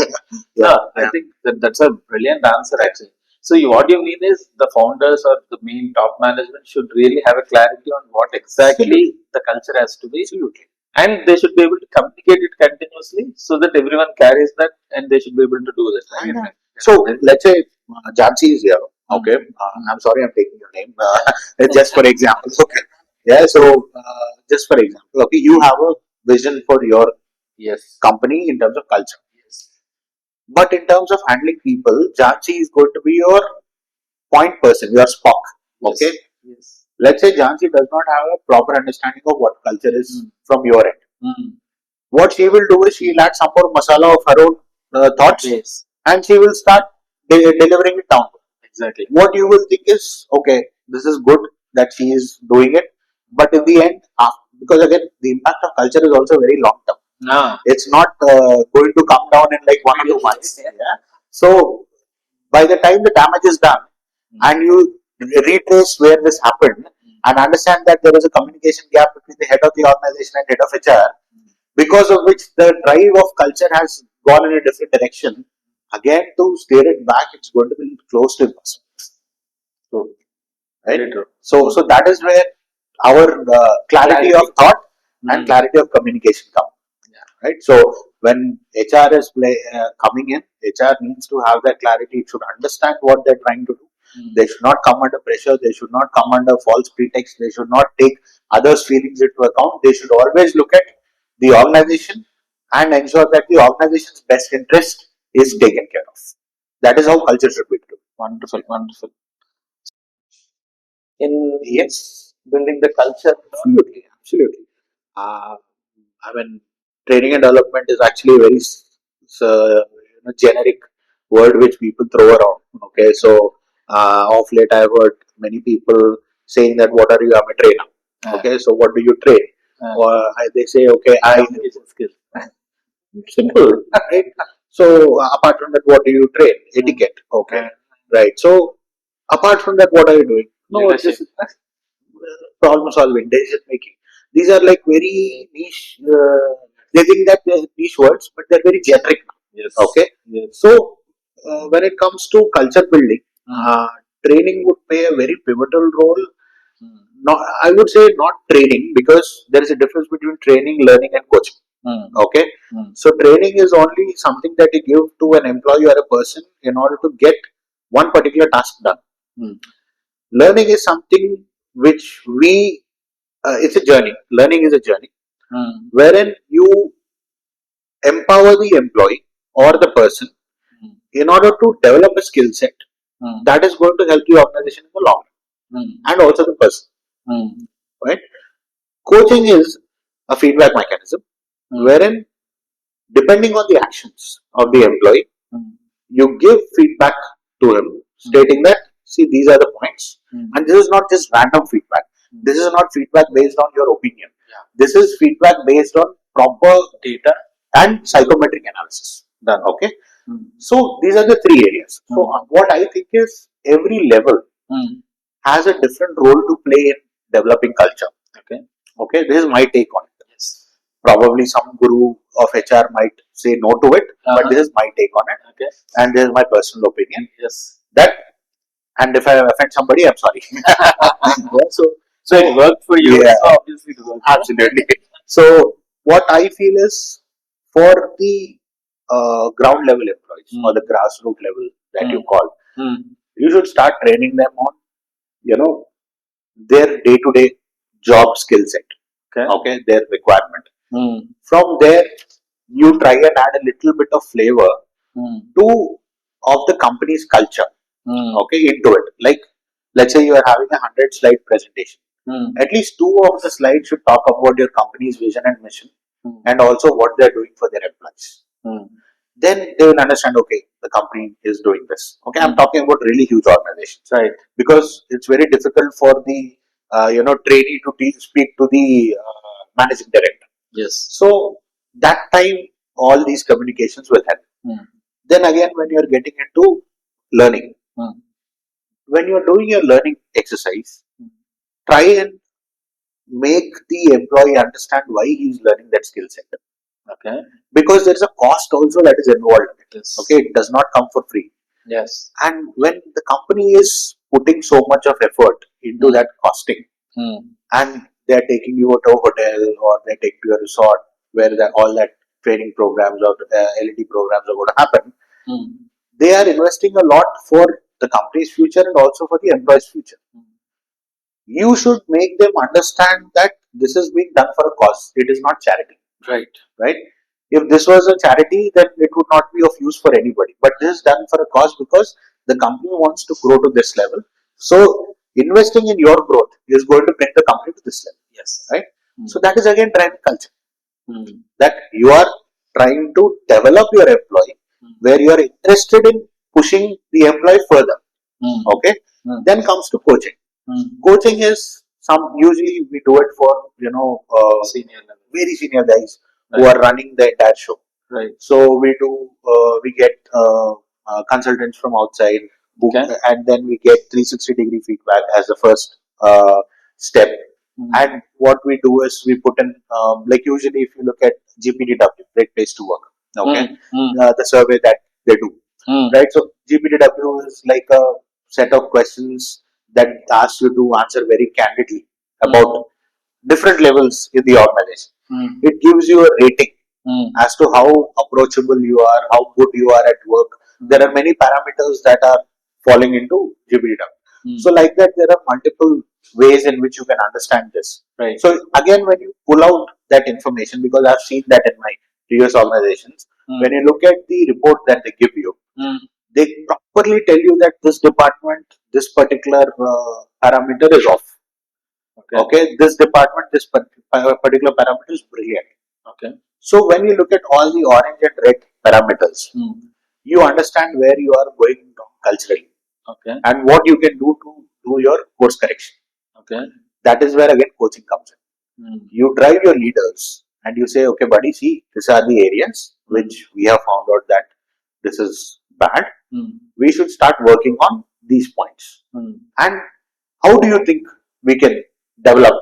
A: Yeah, I think that's a brilliant answer actually. So what you mean is the founders or the main top management should really have a clarity on what exactly the culture has to be.
B: Absolutely.
A: And they should be able to communicate it continuously so that everyone carries that and they should be able to do that. Right?
B: So let's say Jansi is here. Okay, I'm sorry, I'm taking your name. Just for example. Okay. Yeah. So just for example, okay, you have a vision for your
A: Yes.
B: company in terms of culture.
A: Yes.
B: But in terms of handling people, Jansi is going to be your point person, your Spock. Okay.
A: Yes.
B: Let's say Jansi does not have a proper understanding of what culture is from your end. What she will do is she'll add some more masala of her own thoughts,
A: Yes.
B: and she will start delivering it down.
A: Exactly.
B: What you will think is, okay, this is good that she is doing it, but in the end, because again, the impact of culture is also very long term. It's not going to come down in like 1 or 2 months. Yeah. So by the time the damage is done, and you retrace where this happened, and understand that there is a communication gap between the head of the organization and head of HR, because of which the drive of culture has gone in a different direction. Again, to steer it back, it's going to be close to impossible.
A: True.
B: Right?
A: Very true.
B: So that is where our clarity of thought and clarity of communication come. Right? So when HR is coming in, HR needs to have that clarity. It should understand what they're trying to do. They should not come under pressure. They should not come under false pretext. They should not take others' feelings into account. They should always look at the organization and ensure that the organization's best interest is taken care of. That is how culture should be done.
A: Wonderful, wonderful. In building the culture.
B: Absolutely, absolutely. I mean, training and development is actually a very generic word which people throw around. Okay, so of late I've heard many people saying that, "What are you? I'm a trainer." Okay, so what do you train? Or they say, "Okay, I
A: Communication skills.
B: simple, right?" So apart from that, what do you train? Etiquette. Okay, right. So apart from that, what are you doing? No, it's just problem solving, decision making. These are like very niche. They think that they're niche words, but they're very generic.
A: Yes.
B: Okay.
A: Yes.
B: So when it comes to culture building, training would play a very pivotal role. Not, I would say not training, because there is a difference between training, learning, and coaching. Okay. So training is only something that you give to an employee or a person in order to get one particular task done. Learning is something which it's a journey. Learning is a journey wherein you empower the employee or the person in order to develop a skill set that is going to help the organization in the long run and also the person. Right? Coaching is a feedback mechanism wherein, depending on the actions of the employee, you give feedback to him stating that, see, these are the points, and this is not just random feedback. This is not feedback based on your opinion. This is feedback based on proper data and psychometric analysis done. Okay. So these are the three areas. So what I think is every level has a different role to play in developing culture. Okay. Okay. This is my take on it. Yes. Probably some guru of HR might say no to it, but this is my take on it. Okay. And this is my personal opinion.
A: Yes.
B: That And if I offend somebody, I'm sorry. Yeah,
A: So it worked for you.
B: Yeah,
A: So obviously it worked.
B: absolutely. So what I feel is for the ground level employees or the grassroots level that you call, you should start training them on, you know, their day to day job skill set.
A: Okay.
B: Okay, their requirement.
A: Hmm.
B: From there, you try and add a little bit of flavor to of the company's culture. Okay, into it. Like, let's say you are having a 100-slide presentation. At least two of the slides should talk about your company's vision and mission, and also what they're doing for their employees. Then they will understand, okay, the company is doing this. Okay, I'm talking about really huge organizations, right? Because it's very difficult for the trainee to speak to the managing director.
A: Yes.
B: So that time, all these communications will help. Then again, when you're getting into learning, when you're doing your learning exercise, try and make the employee understand why he's learning that skill set.
A: Okay.
B: Because there's a cost also that is involved.
A: Yes.
B: Okay, it does not come for free.
A: Yes.
B: And when the company is putting so much of effort into that costing, and they're taking you to a hotel or they take you to a resort where all that training programs or LED programs are going to happen, they are investing a lot for the company's future and also for the employee's future. You should make them understand that this is being done for a cause. It is not charity.
A: Right.
B: Right? If this was a charity, then it would not be of use for anybody. But this is done for a cause because the company wants to grow to this level. So investing in your growth is going to bring the company to this level.
A: Yes.
B: Right? So that is again driving culture.
A: Hmm.
B: That you are trying to develop your employee where you are interested in pushing the employee further. Okay? Then comes to coaching. Coaching is usually we do it for
A: Senior level.
B: very senior guys who are running the entire show.
A: Right.
B: So we get consultants from outside, and then we get 360-degree feedback as the first step. And what we do is we put in, like usually if you look at GPDW, Great Place to Work, okay, the survey that they do, right? So GPDW is like a set of questions that asks you to answer very candidly about different levels in the organization. It gives you a rating as to how approachable you are, how good you are at work. There are many parameters that are falling into GPDW. So, like that, there are multiple ways in which you can understand this.
A: Right.
B: So, again, when you pull out that information, because I've seen that in my previous organizations, when you look at the report that they give you, they properly tell you that this department, this particular parameter is off. Okay, this department, this particular parameter is brilliant.
A: Okay.
B: So when you look at all the orange and red parameters, you understand where you are going wrong culturally.
A: Okay.
B: And what you can do to do your course correction.
A: Okay.
B: That is where again coaching comes in. You drive your leaders and you say, okay, buddy, see, these are the areas which we have found out that this is bad. We should start working on these points. And how do you think we can develop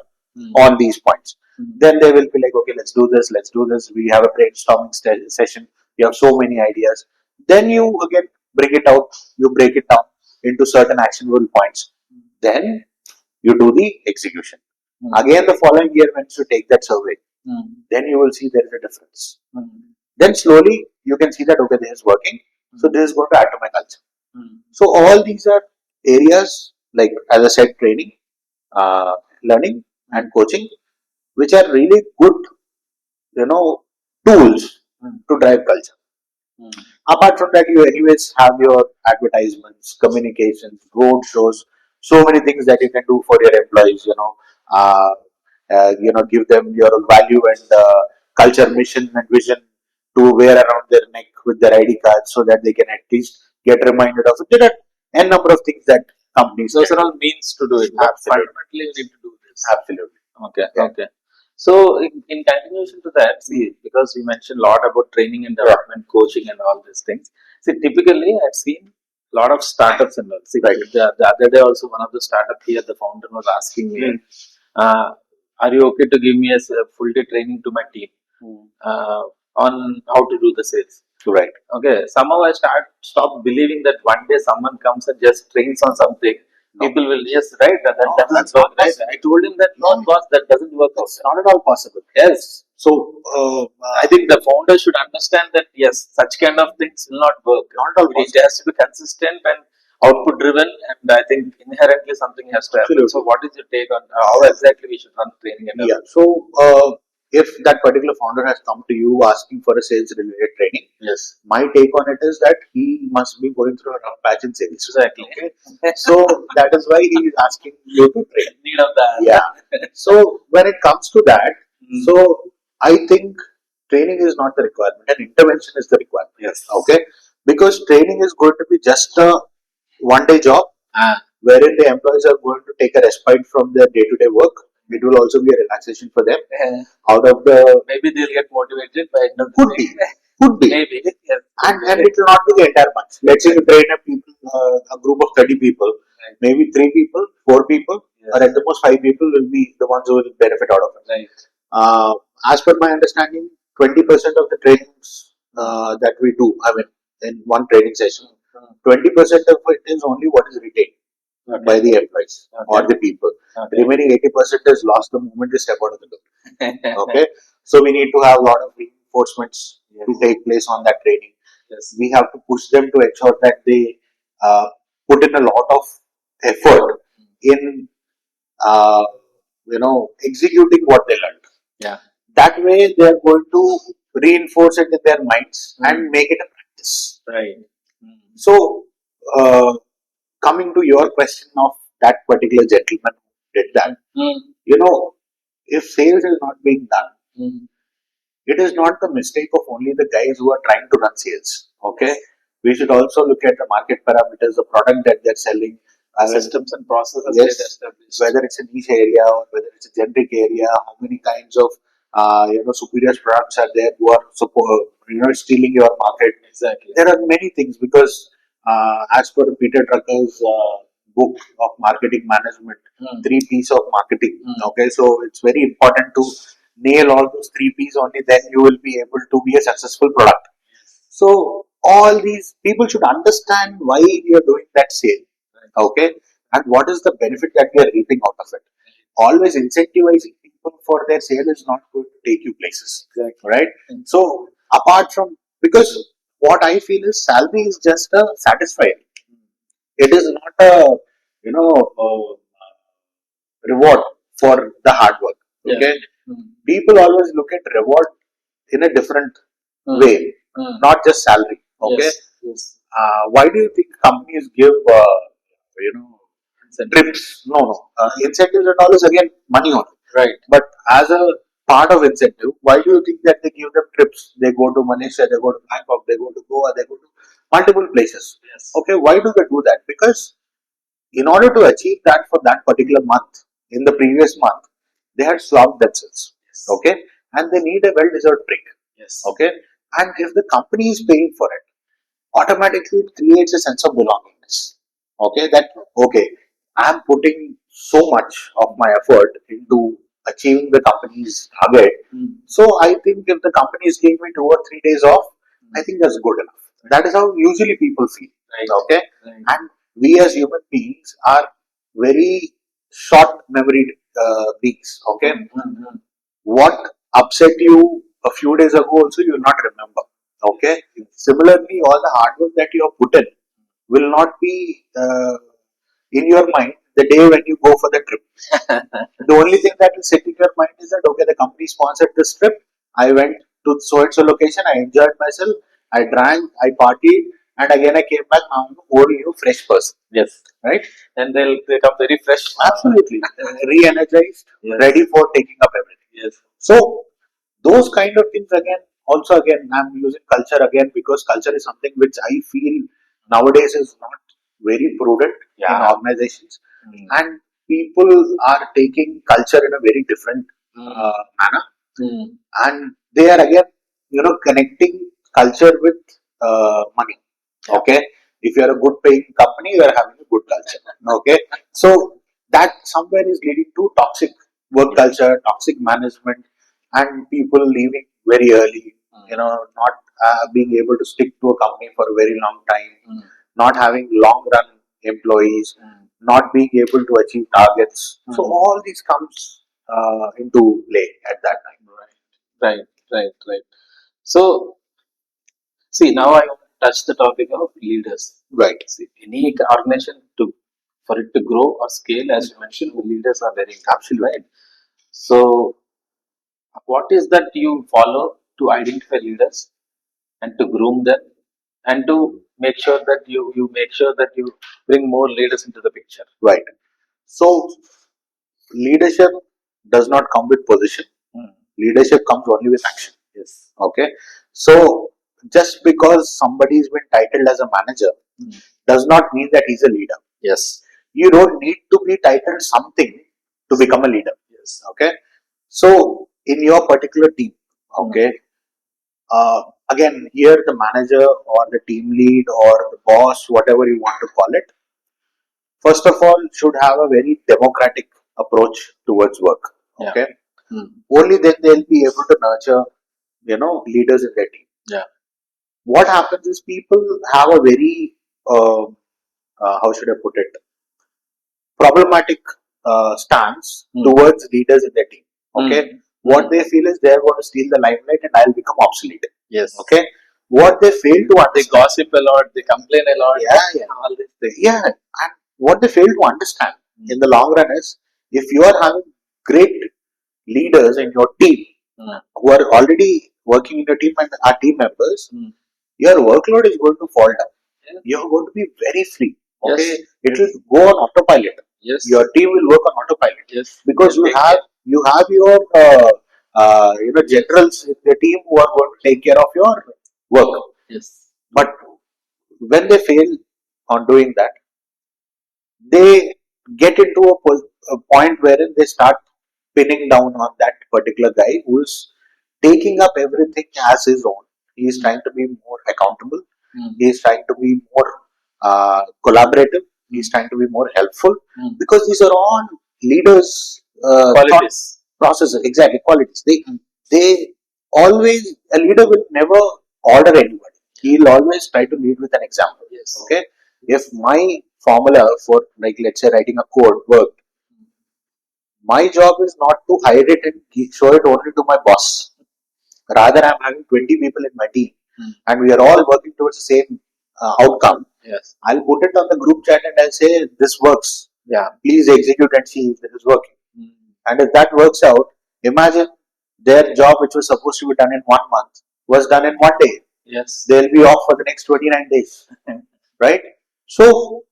B: on these points? Then they will be like, okay, let's do this, let's do this. We have a brainstorming session. You have so many ideas. Then you again bring it out, you break it down into certain actionable points. Then you do the execution. Again, the following year, once you take that survey, then you will see there is a difference. Then slowly you can see that, okay, this is working. So this is going to add to my culture. So all these are areas like, as I said, training, learning, and coaching, which are really good, tools to drive culture. Apart from that, you anyways have your advertisements, communications, road shows, so many things that you can do for your employees. Give them your value and culture, mission, and vision to wear around their neck with their ID cards, so that they can at least get reminded of it. There are n number of things that companies.
A: Those are all means to do it.
B: Absolutely.
A: Fundamentally, you need to do this.
B: Absolutely.
A: Okay.
B: Yeah.
A: Okay. So, in continuation to that, see, because we mentioned a lot about training and development, coaching, and all these things. See, typically, I've seen a lot of startups and all. See,
B: Right.
A: the other day also, one of the startup here, the founder was asking me, "Are you okay to give me a full day training to my team on how to do the sales?"
B: Right.
A: Okay, somehow I stop believing that one day someone comes and just trains on something.
B: No.
A: People will just that
B: No,
A: doesn't
B: that's
A: work.
B: not
A: Right?
B: possible.
A: I told him that no,
B: Yeah.
A: boss, that doesn't work out.
B: It's not at all possible.
A: Yes,
B: So,
A: I think the founder should understand that yes, such kind of things will not work.
B: not at all
A: It
B: possible.
A: has to be consistent and output driven, and I think inherently something has to happen.
B: Absolutely.
A: So, what is your take on how exactly we should run training and
B: Yeah. So, if that particular founder has come to you asking for a sales related training,
A: yes,
B: my take on it is that he must be going through a rough patch in sales.
A: exactly.
B: Okay. So that is why he is asking you to train.
A: Need of that.
B: Yeah. So when it comes to that,
A: Mm.
B: so I think training is not the requirement and intervention is the requirement.
A: Yes.
B: Okay. Because training is going to be just a one day job
A: Ah.
B: wherein the employees are going to take a respite from their day to day work. It will also be a relaxation for them. Out of the
A: Maybe they'll get motivated by end of the
B: could
A: day.
B: be, could be,
A: Maybe. Yes.
B: and it will not be the entire bunch. Let's say you train a group of 30 people,
A: Right.
B: maybe 3 people, 4 people,
A: Yes.
B: or at the most 5 people will be the ones who will benefit out of it.
A: Right.
B: As per my understanding, 20% of the trainings that we do, I mean, in one training session, 20% of it is only what is retained
A: Okay.
B: by the employees or
A: Okay.
B: the people.
A: Okay.
B: Remaining 80% is lost the moment they step out of the door. Okay, so we need to have a lot of reinforcements
A: Yes.
B: to take place on that training.
A: Yes.
B: We have to push them to ensure that they put in a lot of effort in uh, executing what they learned.
A: Yeah.
B: That way, they are going to reinforce it in their minds and make it a practice.
A: Right.
B: So, coming to your question of that particular gentleman who did that, if sales is not being done, it is not the mistake of only the guys who are trying to run sales. Okay, we should also look at the market parameters, the product that they're selling,
A: Systems and processes
B: yes,
A: they've established.
B: whether it's a niche area or whether it's a generic area, how many kinds of superior products are there who are stealing your market.
A: Exactly.
B: There are many things because as per Peter Drucker's book of marketing management, 3 P's of marketing. Okay, so it's very important to nail all those 3 P's only, then you will be able to be a successful product. So all these people should understand why you're doing that sale. Okay, and what is the benefit that we are reaping out of it. Always incentivizing people for their sale is not going to take you places.
A: Exactly.
B: Right? So apart from, because what I feel is salary is just a satisfier. It is not a reward for the hard work. Okay, people always look at reward in a different way, not just salary. Okay,
A: Yes. Yes.
B: why do you think companies give trips? No, no. Incentives and all is again money on.
A: Right.
B: But as a part of incentive, why do you think that they give them trips? They go to Malaysia, they go to Bangkok, they go to Goa, they go to multiple places.
A: Yes.
B: Okay, why do they do that? Because in order to achieve that for that particular month, in the previous month, they had slogged themselves.
A: Yes.
B: Okay, and they need a well-deserved break.
A: Yes.
B: Okay, and if the company is paying for it, automatically it creates a sense of belongingness. Okay, that okay, I'm putting so much of my effort into achieving the company's target. So I think if the company is giving me 2 or 3 days off, I think that's good enough. That is how usually people feel.
A: Right.
B: Okay,
A: Right.
B: and we as human beings are very short memory beings. Okay, what upset you a few days ago also you will not remember. Okay, similarly, all the hard work that you have put in will not be in your mind the day when you go for the trip. The only thing that will sit in your mind is that okay, the company sponsored this trip. I went to so and so location. I enjoyed myself. I drank. I partied, and again I came back. Now I'm a more fresh person.
A: Yes.
B: Right?
A: And they'll become very fresh.
B: Absolutely, re-energized,
A: Yes.
B: ready for taking up everything.
A: Yes.
B: So those kind of things again. Also, again, I'm using culture again because culture is something which I feel nowadays is not very prudent in organizations, and people are taking culture in a very different manner, and they are again, connecting culture with money. Okay, if you are a good paying company, you are having a good culture. Okay, so that somewhere is leading to toxic work culture, toxic management, and people leaving very early. Not being able to stick to a company for a very long time, not having long run employees, not being able to achieve targets. So all these comes into play at that time.
A: Right, right, right. So, see, now I want to touch the topic of leaders.
B: Right.
A: See, any organization to for it to grow or scale, as you mentioned, the leaders are very important,
B: Absolutely.
A: right? So, what is that you follow to identify leaders and to groom them and to make sure that you make sure that you bring more leaders into the picture?
B: Right. So leadership does not come with position. Leadership comes only with action.
A: Yes.
B: Okay. So just because somebody's been titled as a manager does not mean that he's a leader.
A: Yes.
B: You don't need to be titled something to become a leader.
A: Yes.
B: Okay. So in your particular team, okay, again, here the manager or the team lead or the boss, whatever you want to call it, first of all, should have a very democratic approach towards work.
A: Yeah.
B: Okay. Only then they'll be able to nurture, leaders in their team.
A: Yeah.
B: What happens is people have a very, how should I put it, problematic stance towards leaders in their team. Okay. What they feel is they're going to steal the limelight and I'll become obsolete.
A: Yes.
B: Okay. What they fail to
A: They
B: understand.
A: gossip a lot. They complain a lot.
B: Yeah.
A: All these things.
B: Yeah. And what they fail to understand in the long run is if you are having great leaders in your team who are already working in your team and are team members, your workload is going to fall down.
A: Yeah.
B: You're going to be very free. Okay.
A: Yes.
B: It will go on autopilot.
A: Yes.
B: Your team will work on autopilot.
A: Yes.
B: Because you have your generals in the team who are going to take care of your work.
A: Yes.
B: But when they fail on doing that, they get into a point wherein they start pinning down on that particular guy who is taking up everything as his own. He is trying to be more accountable. He is trying to be more collaborative. He is trying to be more helpful because these are all leaders'
A: Qualities.
B: processes. Exactly, qualities. They always, a leader will never order anybody. He'll always try to lead with an example.
A: Yes.
B: Okay. If my formula for, like, let's say, writing a code worked, my job is not to hide it and show it only to my boss. Rather, I'm having 20 people in my team and we are all working towards the same outcome.
A: Yes.
B: I'll put it on the group chat and I'll say, this works.
A: Yeah.
B: Please execute and see if this is working. And if that works out, imagine their job, which was supposed to be done in 1 month, was done in 1 day.
A: Yes.
B: They'll be off for the next 29 days. Right? So,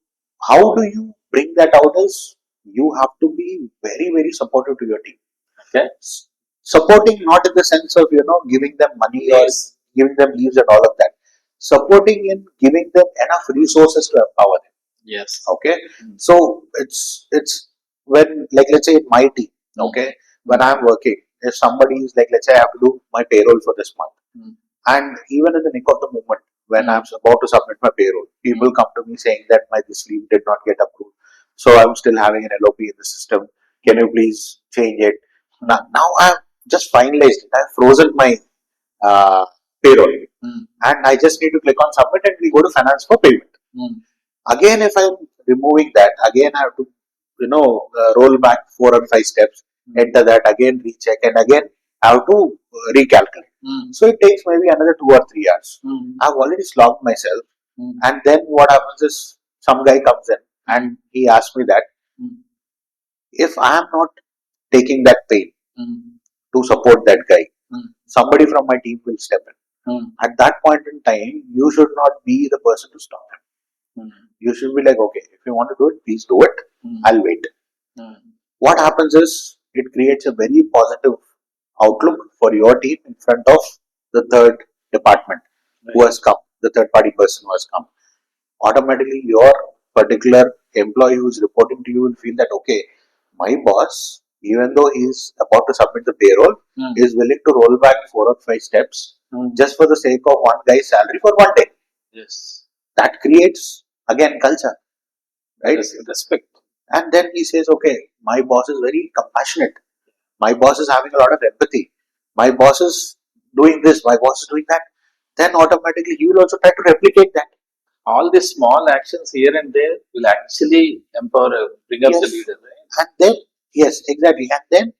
B: how do you bring that out is you have to be very, very supportive to your team.
A: Okay.
B: Supporting not in the sense of, giving them money or giving them leaves and all of that. Supporting in giving them enough resources to empower them.
A: Yes.
B: Okay. So it's when, like, let's say in my team, okay, when I'm working, if somebody is like, let's say I have to do my payroll for this month, and even in the nick of the moment when I'm about to submit my payroll, people come to me saying that my this leave did not get approved, so I'm still having an LOP in the system. Can you please change it? Now I've just finalized it. I've frozen my payroll, and I just need to click on submit and we go to finance for payment. Again, if I'm removing that, again I have to, roll back 4 or 5 steps, enter that, again recheck, and again I have to recalculate. So it takes maybe another 2 or 3 hours. I've already slogged myself, and then what happens is some guy comes in and he asks me that if I am not taking that pain to support that guy, somebody from my team will step in. At that point in time, you should not be the person to stop him. You should be like, okay, if you want to do it, please do it. I'll wait. What happens is it creates a very positive outlook for your team in front of the third department who has come, the third party person who has come. Automatically, your particular employee who is reporting to you will feel that, okay, my boss, even though he is about to submit the payroll, is willing to roll back 4 or 5 steps just for the sake of one guy's salary for 1 day.
A: Yes.
B: That creates, again, culture, right?
A: Respect.
B: And then he says, okay, my boss is very compassionate. My boss is having a lot of empathy. My boss is doing this. My boss is doing that. then automatically he will also try to replicate that.
A: All these small actions here and there will actually empower, bring up the
B: Yes.
A: leader, right?
B: And then, yes, exactly. And then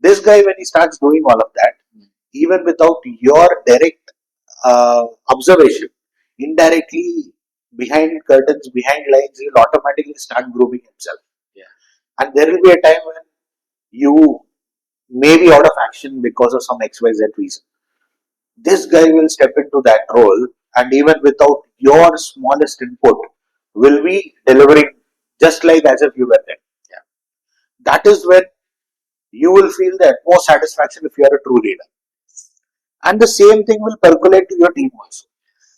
B: this guy, when he starts doing all of that, even without your direct observation, indirectly behind curtains, behind lines, he'll automatically start grooming himself.
A: Yeah.
B: And there will be a time when you may be out of action because of some XYZ reason. This guy will step into that role, and even without your smallest input, will be delivering just like as if you were there.
A: Yeah.
B: That is when you will feel the most satisfaction if you are a true leader. And the same thing will percolate to your team also.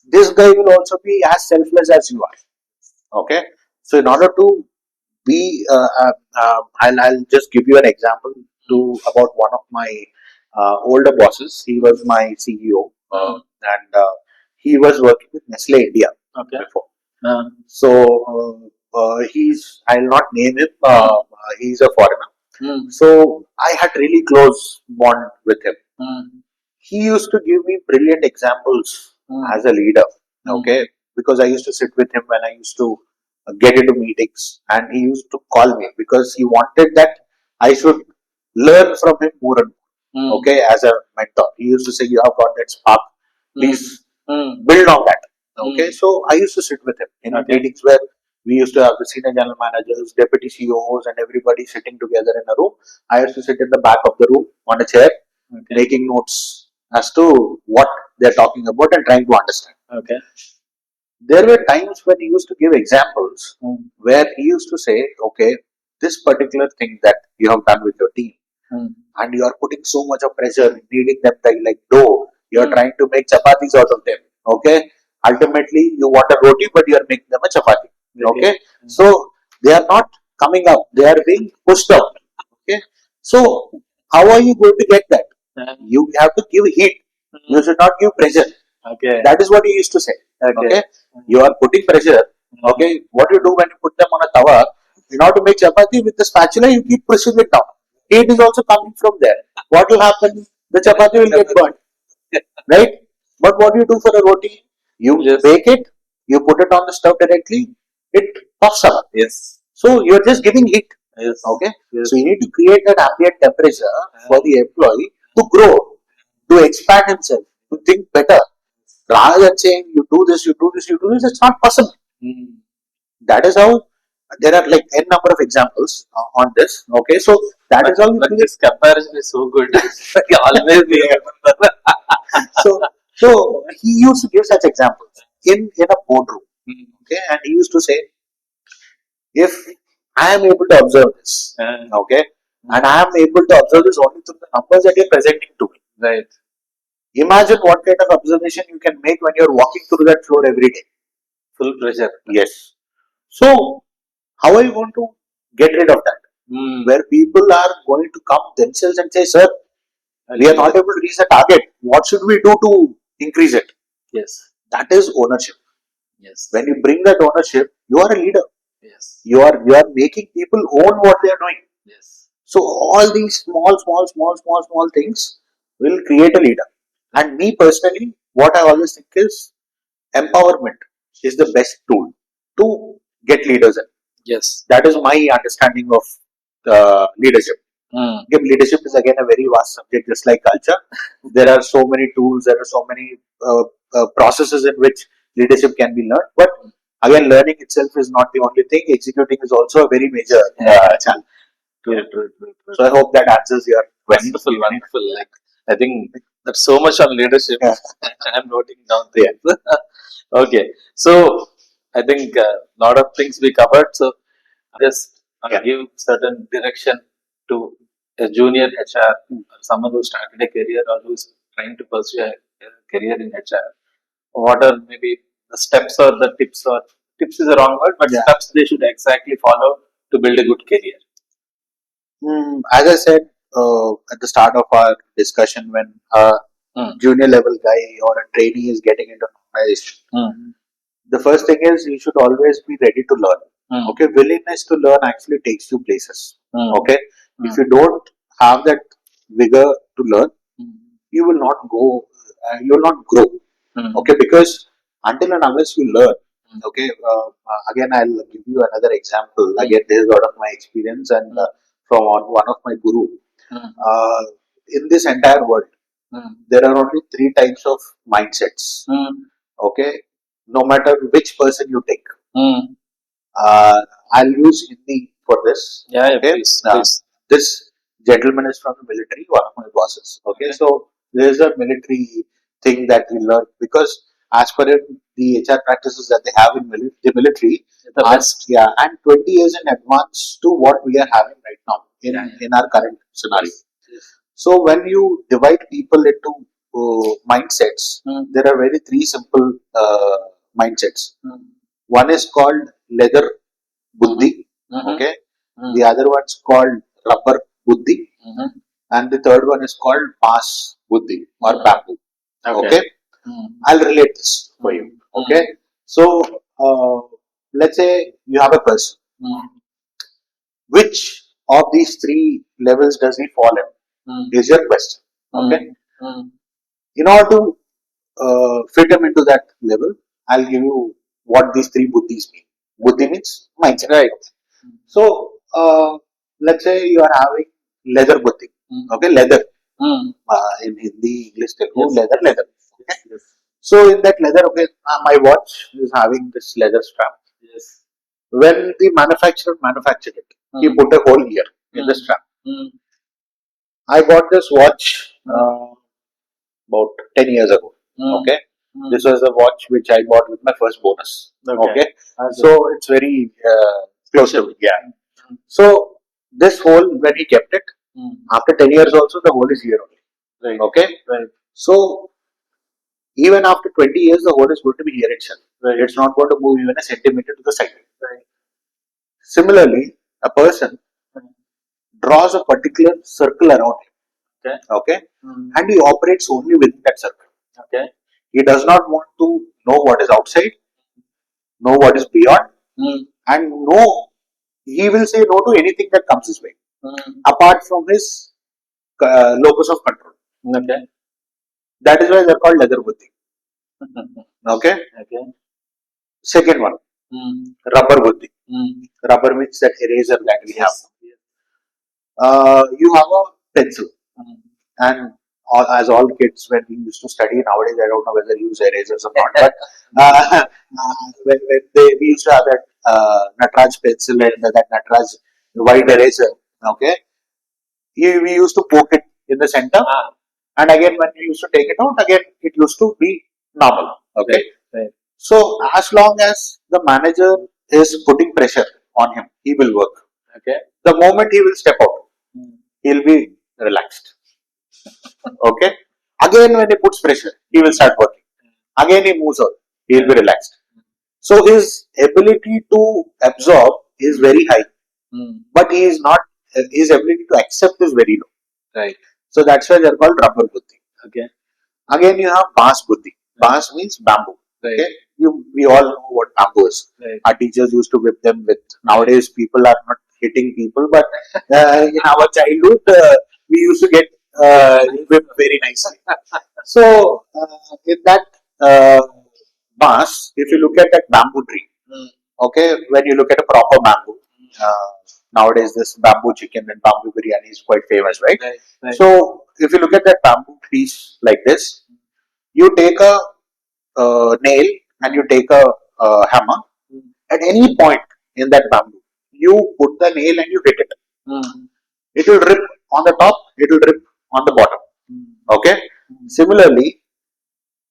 B: This guy will also be as selfless as you are. Okay. So in order to be, I'll just give you an example to about one of my older bosses. He was my CEO, and he was working with Nestle India.
A: Okay.
B: Before.
A: Um,
B: He's, I'll not name him. He's a foreigner.
A: mm,
B: So I had really close bond with him.
A: mm,
B: He used to give me brilliant examples
A: mm,
B: as a leader.
A: mm.
B: Okay, because I used to sit with him when I used to get into meetings, and he used to call me because he wanted that I should learn from him more and more.
A: Mm,
B: Okay, as a mentor, he used to say, "You have got that spark. Please
A: mm,
B: build on that." Okay,
A: mm.
B: so I used to sit with him in
A: Okay.
B: meetings where we used to have the senior general managers, deputy CEOs, and everybody sitting together in a room. I used to sit in the back of the room on a chair,
A: Okay.
B: making notes as to what they're talking about and trying to understand.
A: Okay.
B: There were times when he used to give examples
A: Mm,
B: where he used to say, okay, this particular thing that you have done with your team,
A: mm,
B: and you are putting so much of pressure, kneading them like dough, you are
A: Mm.
B: trying to make chapatis out of them. Okay, ultimately you want a roti, but you are making them a chapati. Okay, so they are not coming up; they are being pushed up. Okay, so how are you going to get that?
A: mm,
B: You have to give heat. You should not give pressure.
A: Okay.
B: That is what he used to say.
A: Okay.
B: Okay, you are putting pressure. Okay, what you do when you put them on a tawa, in order to make chapati with the spatula, you keep pushing it down. Heat is also coming from there. What will happen? The chapati will get burnt, right? But what do you do for a roti? You
A: Yes.
B: bake it, you put it on the stove directly, it puffs up.
A: Yes.
B: So you are just giving heat.
A: Yes.
B: Okay,
A: Yes.
B: so you need to create that ambient temperature for the employee to grow, to expand himself, to think better. Rather than saying you do this, you do this, you do this, it's not possible.
A: Mm.
B: That is how there are like n number of examples on this. Okay, so that is how you
A: But
B: create.
A: this comparison is so good. Always we remember.
B: So he used to give such examples in a boardroom.
A: Mm.
B: Okay, and he used to say, if I am able to observe this, okay, and I am able to observe this only through the numbers that you're presenting to me.
A: Right.
B: Imagine what kind of observation you can make when you're walking through that floor every day.
A: Full pressure.
B: Yes. So, how are you going to get rid of that?
A: Mm.
B: Where people are going to come themselves and say, sir, we are not able to reach the target. What should we do to increase it?
A: Yes.
B: That is ownership.
A: Yes.
B: When you bring that ownership, you are a leader.
A: Yes.
B: You are making people own what they are doing.
A: Yes.
B: So all these small things will create a leader. And me personally, what I always think is empowerment is the best tool to get leaders in.
A: Yes.
B: That is my understanding of leadership.
A: Mm.
B: Again, leadership is again a very vast subject, just like culture. There are so many tools, there are so many processes in which leadership can be learned. But again, learning itself is not the only thing. Executing is also a very major challenge.
A: True.
B: So I hope that answers your question.
A: Wonderful, wonderful. Like I think there's so much on leadership.
B: Yeah.
A: I'm noting down things. Okay, so I think a lot of things we covered. So just give certain direction to a junior HR or someone who started a career or who's trying to pursue a career in HR. What are maybe the steps or the tips, or tips is a wrong word, but steps they should exactly follow to build a good career?
B: As I said at the start of our discussion, when a junior level guy or a trainee is getting into an organization, the first thing is you should always be ready to learn. Okay, willingness to learn actually takes you places. Okay, if you don't have that vigor to learn, you will not go, you will not grow.
A: Mm.
B: Okay, because until and unless you learn, okay, again I'll give you another example. Again, this is out of my experience and from one of my guru.
A: Mm.
B: Uh, in this entire world,
A: Mm.
B: there are only three types of mindsets.
A: Mm.
B: Okay, no matter which person you take.
A: Mm.
B: Uh, I'll use Hindi for this.
A: Yeah, yeah,
B: Okay,
A: please, please.
B: this gentleman is from the military, one of my bosses. Okay, so there's a military thing that we learned because as per the HR practices that they have in the military,
A: The best.
B: yeah, and 20 years in advance to what we are having right now in our current scenario.
A: Yes.
B: So when you divide people into mindsets,
A: Mm.
B: there are very three simple mindsets.
A: Mm.
B: One is called leather buddhi,
A: Mhm.
B: okay.
A: Mm.
B: The other one's called rubber buddhi,
A: Mhm.
B: and the third one is called mass buddhi or bamboo. Okay,
A: Mm.
B: I'll relate this for you. Okay, so let's say you have a person.
A: Mm.
B: Which of these three levels does he fall in?
A: Mm.
B: Is your question. Okay,
A: Mm.
B: in order to fit him into that level, I'll give you what these three buddhis mean. Buddhi means mindset.
A: Right.
B: So, let's say you are having leather buddhi.
A: Mm.
B: Okay, leather.
A: Mm.
B: In Hindi, English, Telugu,
A: Yes.
B: leather. Okay.
A: Yes.
B: So, in that leather, okay, my watch is having this leather strap.
A: Yes.
B: When the manufacturer manufactured it, he
A: Mm.
B: put a hole here in the strap.
A: Mm.
B: I bought this watch about 10 years ago.
A: Mm.
B: Okay.
A: Mm.
B: This was the watch which I bought with my first bonus.
A: Okay.
B: Okay. So it's very close to it. Yeah.
A: Mm.
B: So this hole, when he kept it,
A: Mm.
B: after 10 years also, the hole is here only.
A: Right.
B: Okay.
A: Right.
B: So even after 20 years, the hole is going to be here itself.
A: Right.
B: It's not going to move even a centimeter to the side.
A: Right.
B: Similarly, a person draws a particular circle around him.
A: Okay.
B: Okay.
A: Mm.
B: And he operates only within that circle.
A: Okay.
B: He does not want to know what is outside, know what is beyond, and know he will say no to anything that comes his way, apart from his locus of control.
A: Okay.
B: That is why they're called leather buddhi. Okay.
A: Okay.
B: Second one,
A: Mm.
B: rubber buddhi.
A: Mm.
B: Rubber means that eraser that we have.
A: Yes.
B: You have a pencil,
A: Mm.
B: and as all kids, when we used to study nowadays, I don't know whether you use erasers or not, but we used to have that Natraj pencil and that Natraj white eraser. Okay, we used to poke it in the center, and again when we used to take it out, again it used to be normal. Okay,
A: Right.
B: so as long as the manager is putting pressure on him, he will work.
A: Okay.
B: The moment he will step out, he'll be relaxed. Okay. Again, when he puts pressure, he will start working. Again, he moves out, he'll be relaxed. So his ability to absorb is very high, but he is not. His ability to accept is very low.
A: Right.
B: So that's why they're called rubber buddhi.
A: Okay.
B: Again, you have bass buddhi. Bass means bamboo.
A: Right.
B: Okay. We all know what bamboo is.
A: Right.
B: Our teachers used to whip them with. Nowadays, people are not hitting people, but in our childhood, we used to get whipped very nicely. So, in that bass, if you look at that bamboo tree, okay, when you look at a proper bamboo, nowadays this bamboo chicken and bamboo biryani is quite famous, right?
A: Right.
B: So, if you look at that bamboo piece like this, you take a nail and you take a hammer. At any point in that bamboo, you put the nail and you hit it. It will rip on the top, it will rip on the bottom. Okay. Similarly,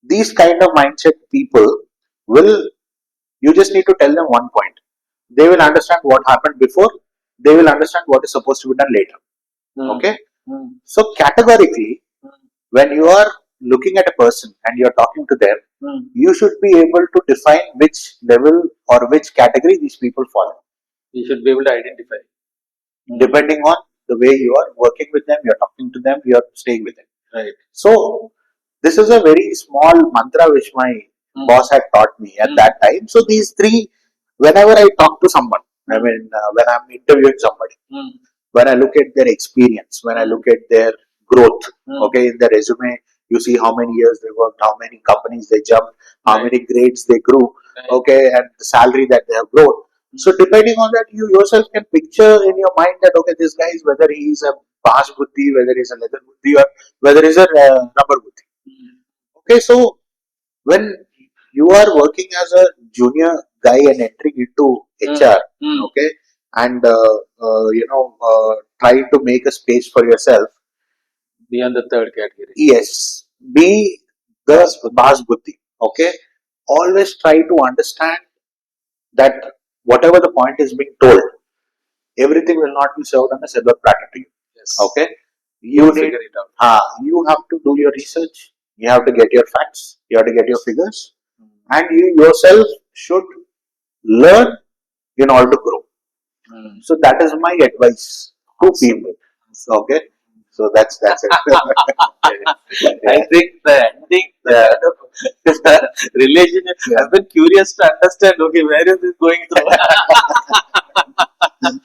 B: these kind of mindset people will, you just need to tell them one point. They will understand what happened before, they will understand what is supposed to be done later. Okay. So categorically, when you are looking at a person and you are talking to them, you should be able to define which level or which category these people fall in.
A: You should be able to identify.
B: Depending on the way you are working with them, you are talking to them, you are staying with them.
A: Right.
B: So this is a very small mantra which my boss had taught me at that time. So these three, whenever I talk to someone, I mean, when I'm interviewing somebody, when I look at their experience, when I look at their growth, okay, in their resume, You see how many years they worked, how many companies they jumped, how
A: Right.
B: many grades they grew,
A: Right.
B: okay, and the salary that they have grown. So depending on that, you yourself can picture in your mind that okay, this guy is whether he is a Bas Buddhi, whether he's a leather Buddhi, or whether he's a rubber Buddhi. Okay, so when you are working as a junior guy and entering into HR, okay, and trying to make a space for yourself,
A: Beyond the third category.
B: yes, be the Bas Buddhi, okay. Always try to understand that whatever the point is being told, everything will not be served on a silver platter to you.
A: Yes.
B: Okay, you need
A: Figure it out.
B: you have to do your research. You have to get your facts. You have to get your figures, and you yourself should learn in order to grow. So that is my advice to people. Okay, so that's it.
A: I think the ending, the relationship. I've been curious to understand. Okay, where is this going through?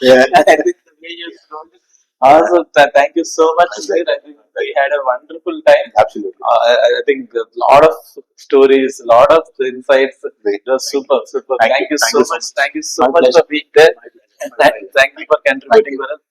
B: Yeah.
A: I think the way you told it. Awesome. Thank you so much, Sudhir. I think we had a wonderful time.
B: Absolutely.
A: I think a lot of stories, a lot of insights.
B: Great.
A: It was super, super.
B: Thank
A: Thank
B: you.
A: you so much. Thank you so
B: My
A: much
B: pleasure.
A: for being there.
B: My pleasure.
A: And thank you for contributing with us.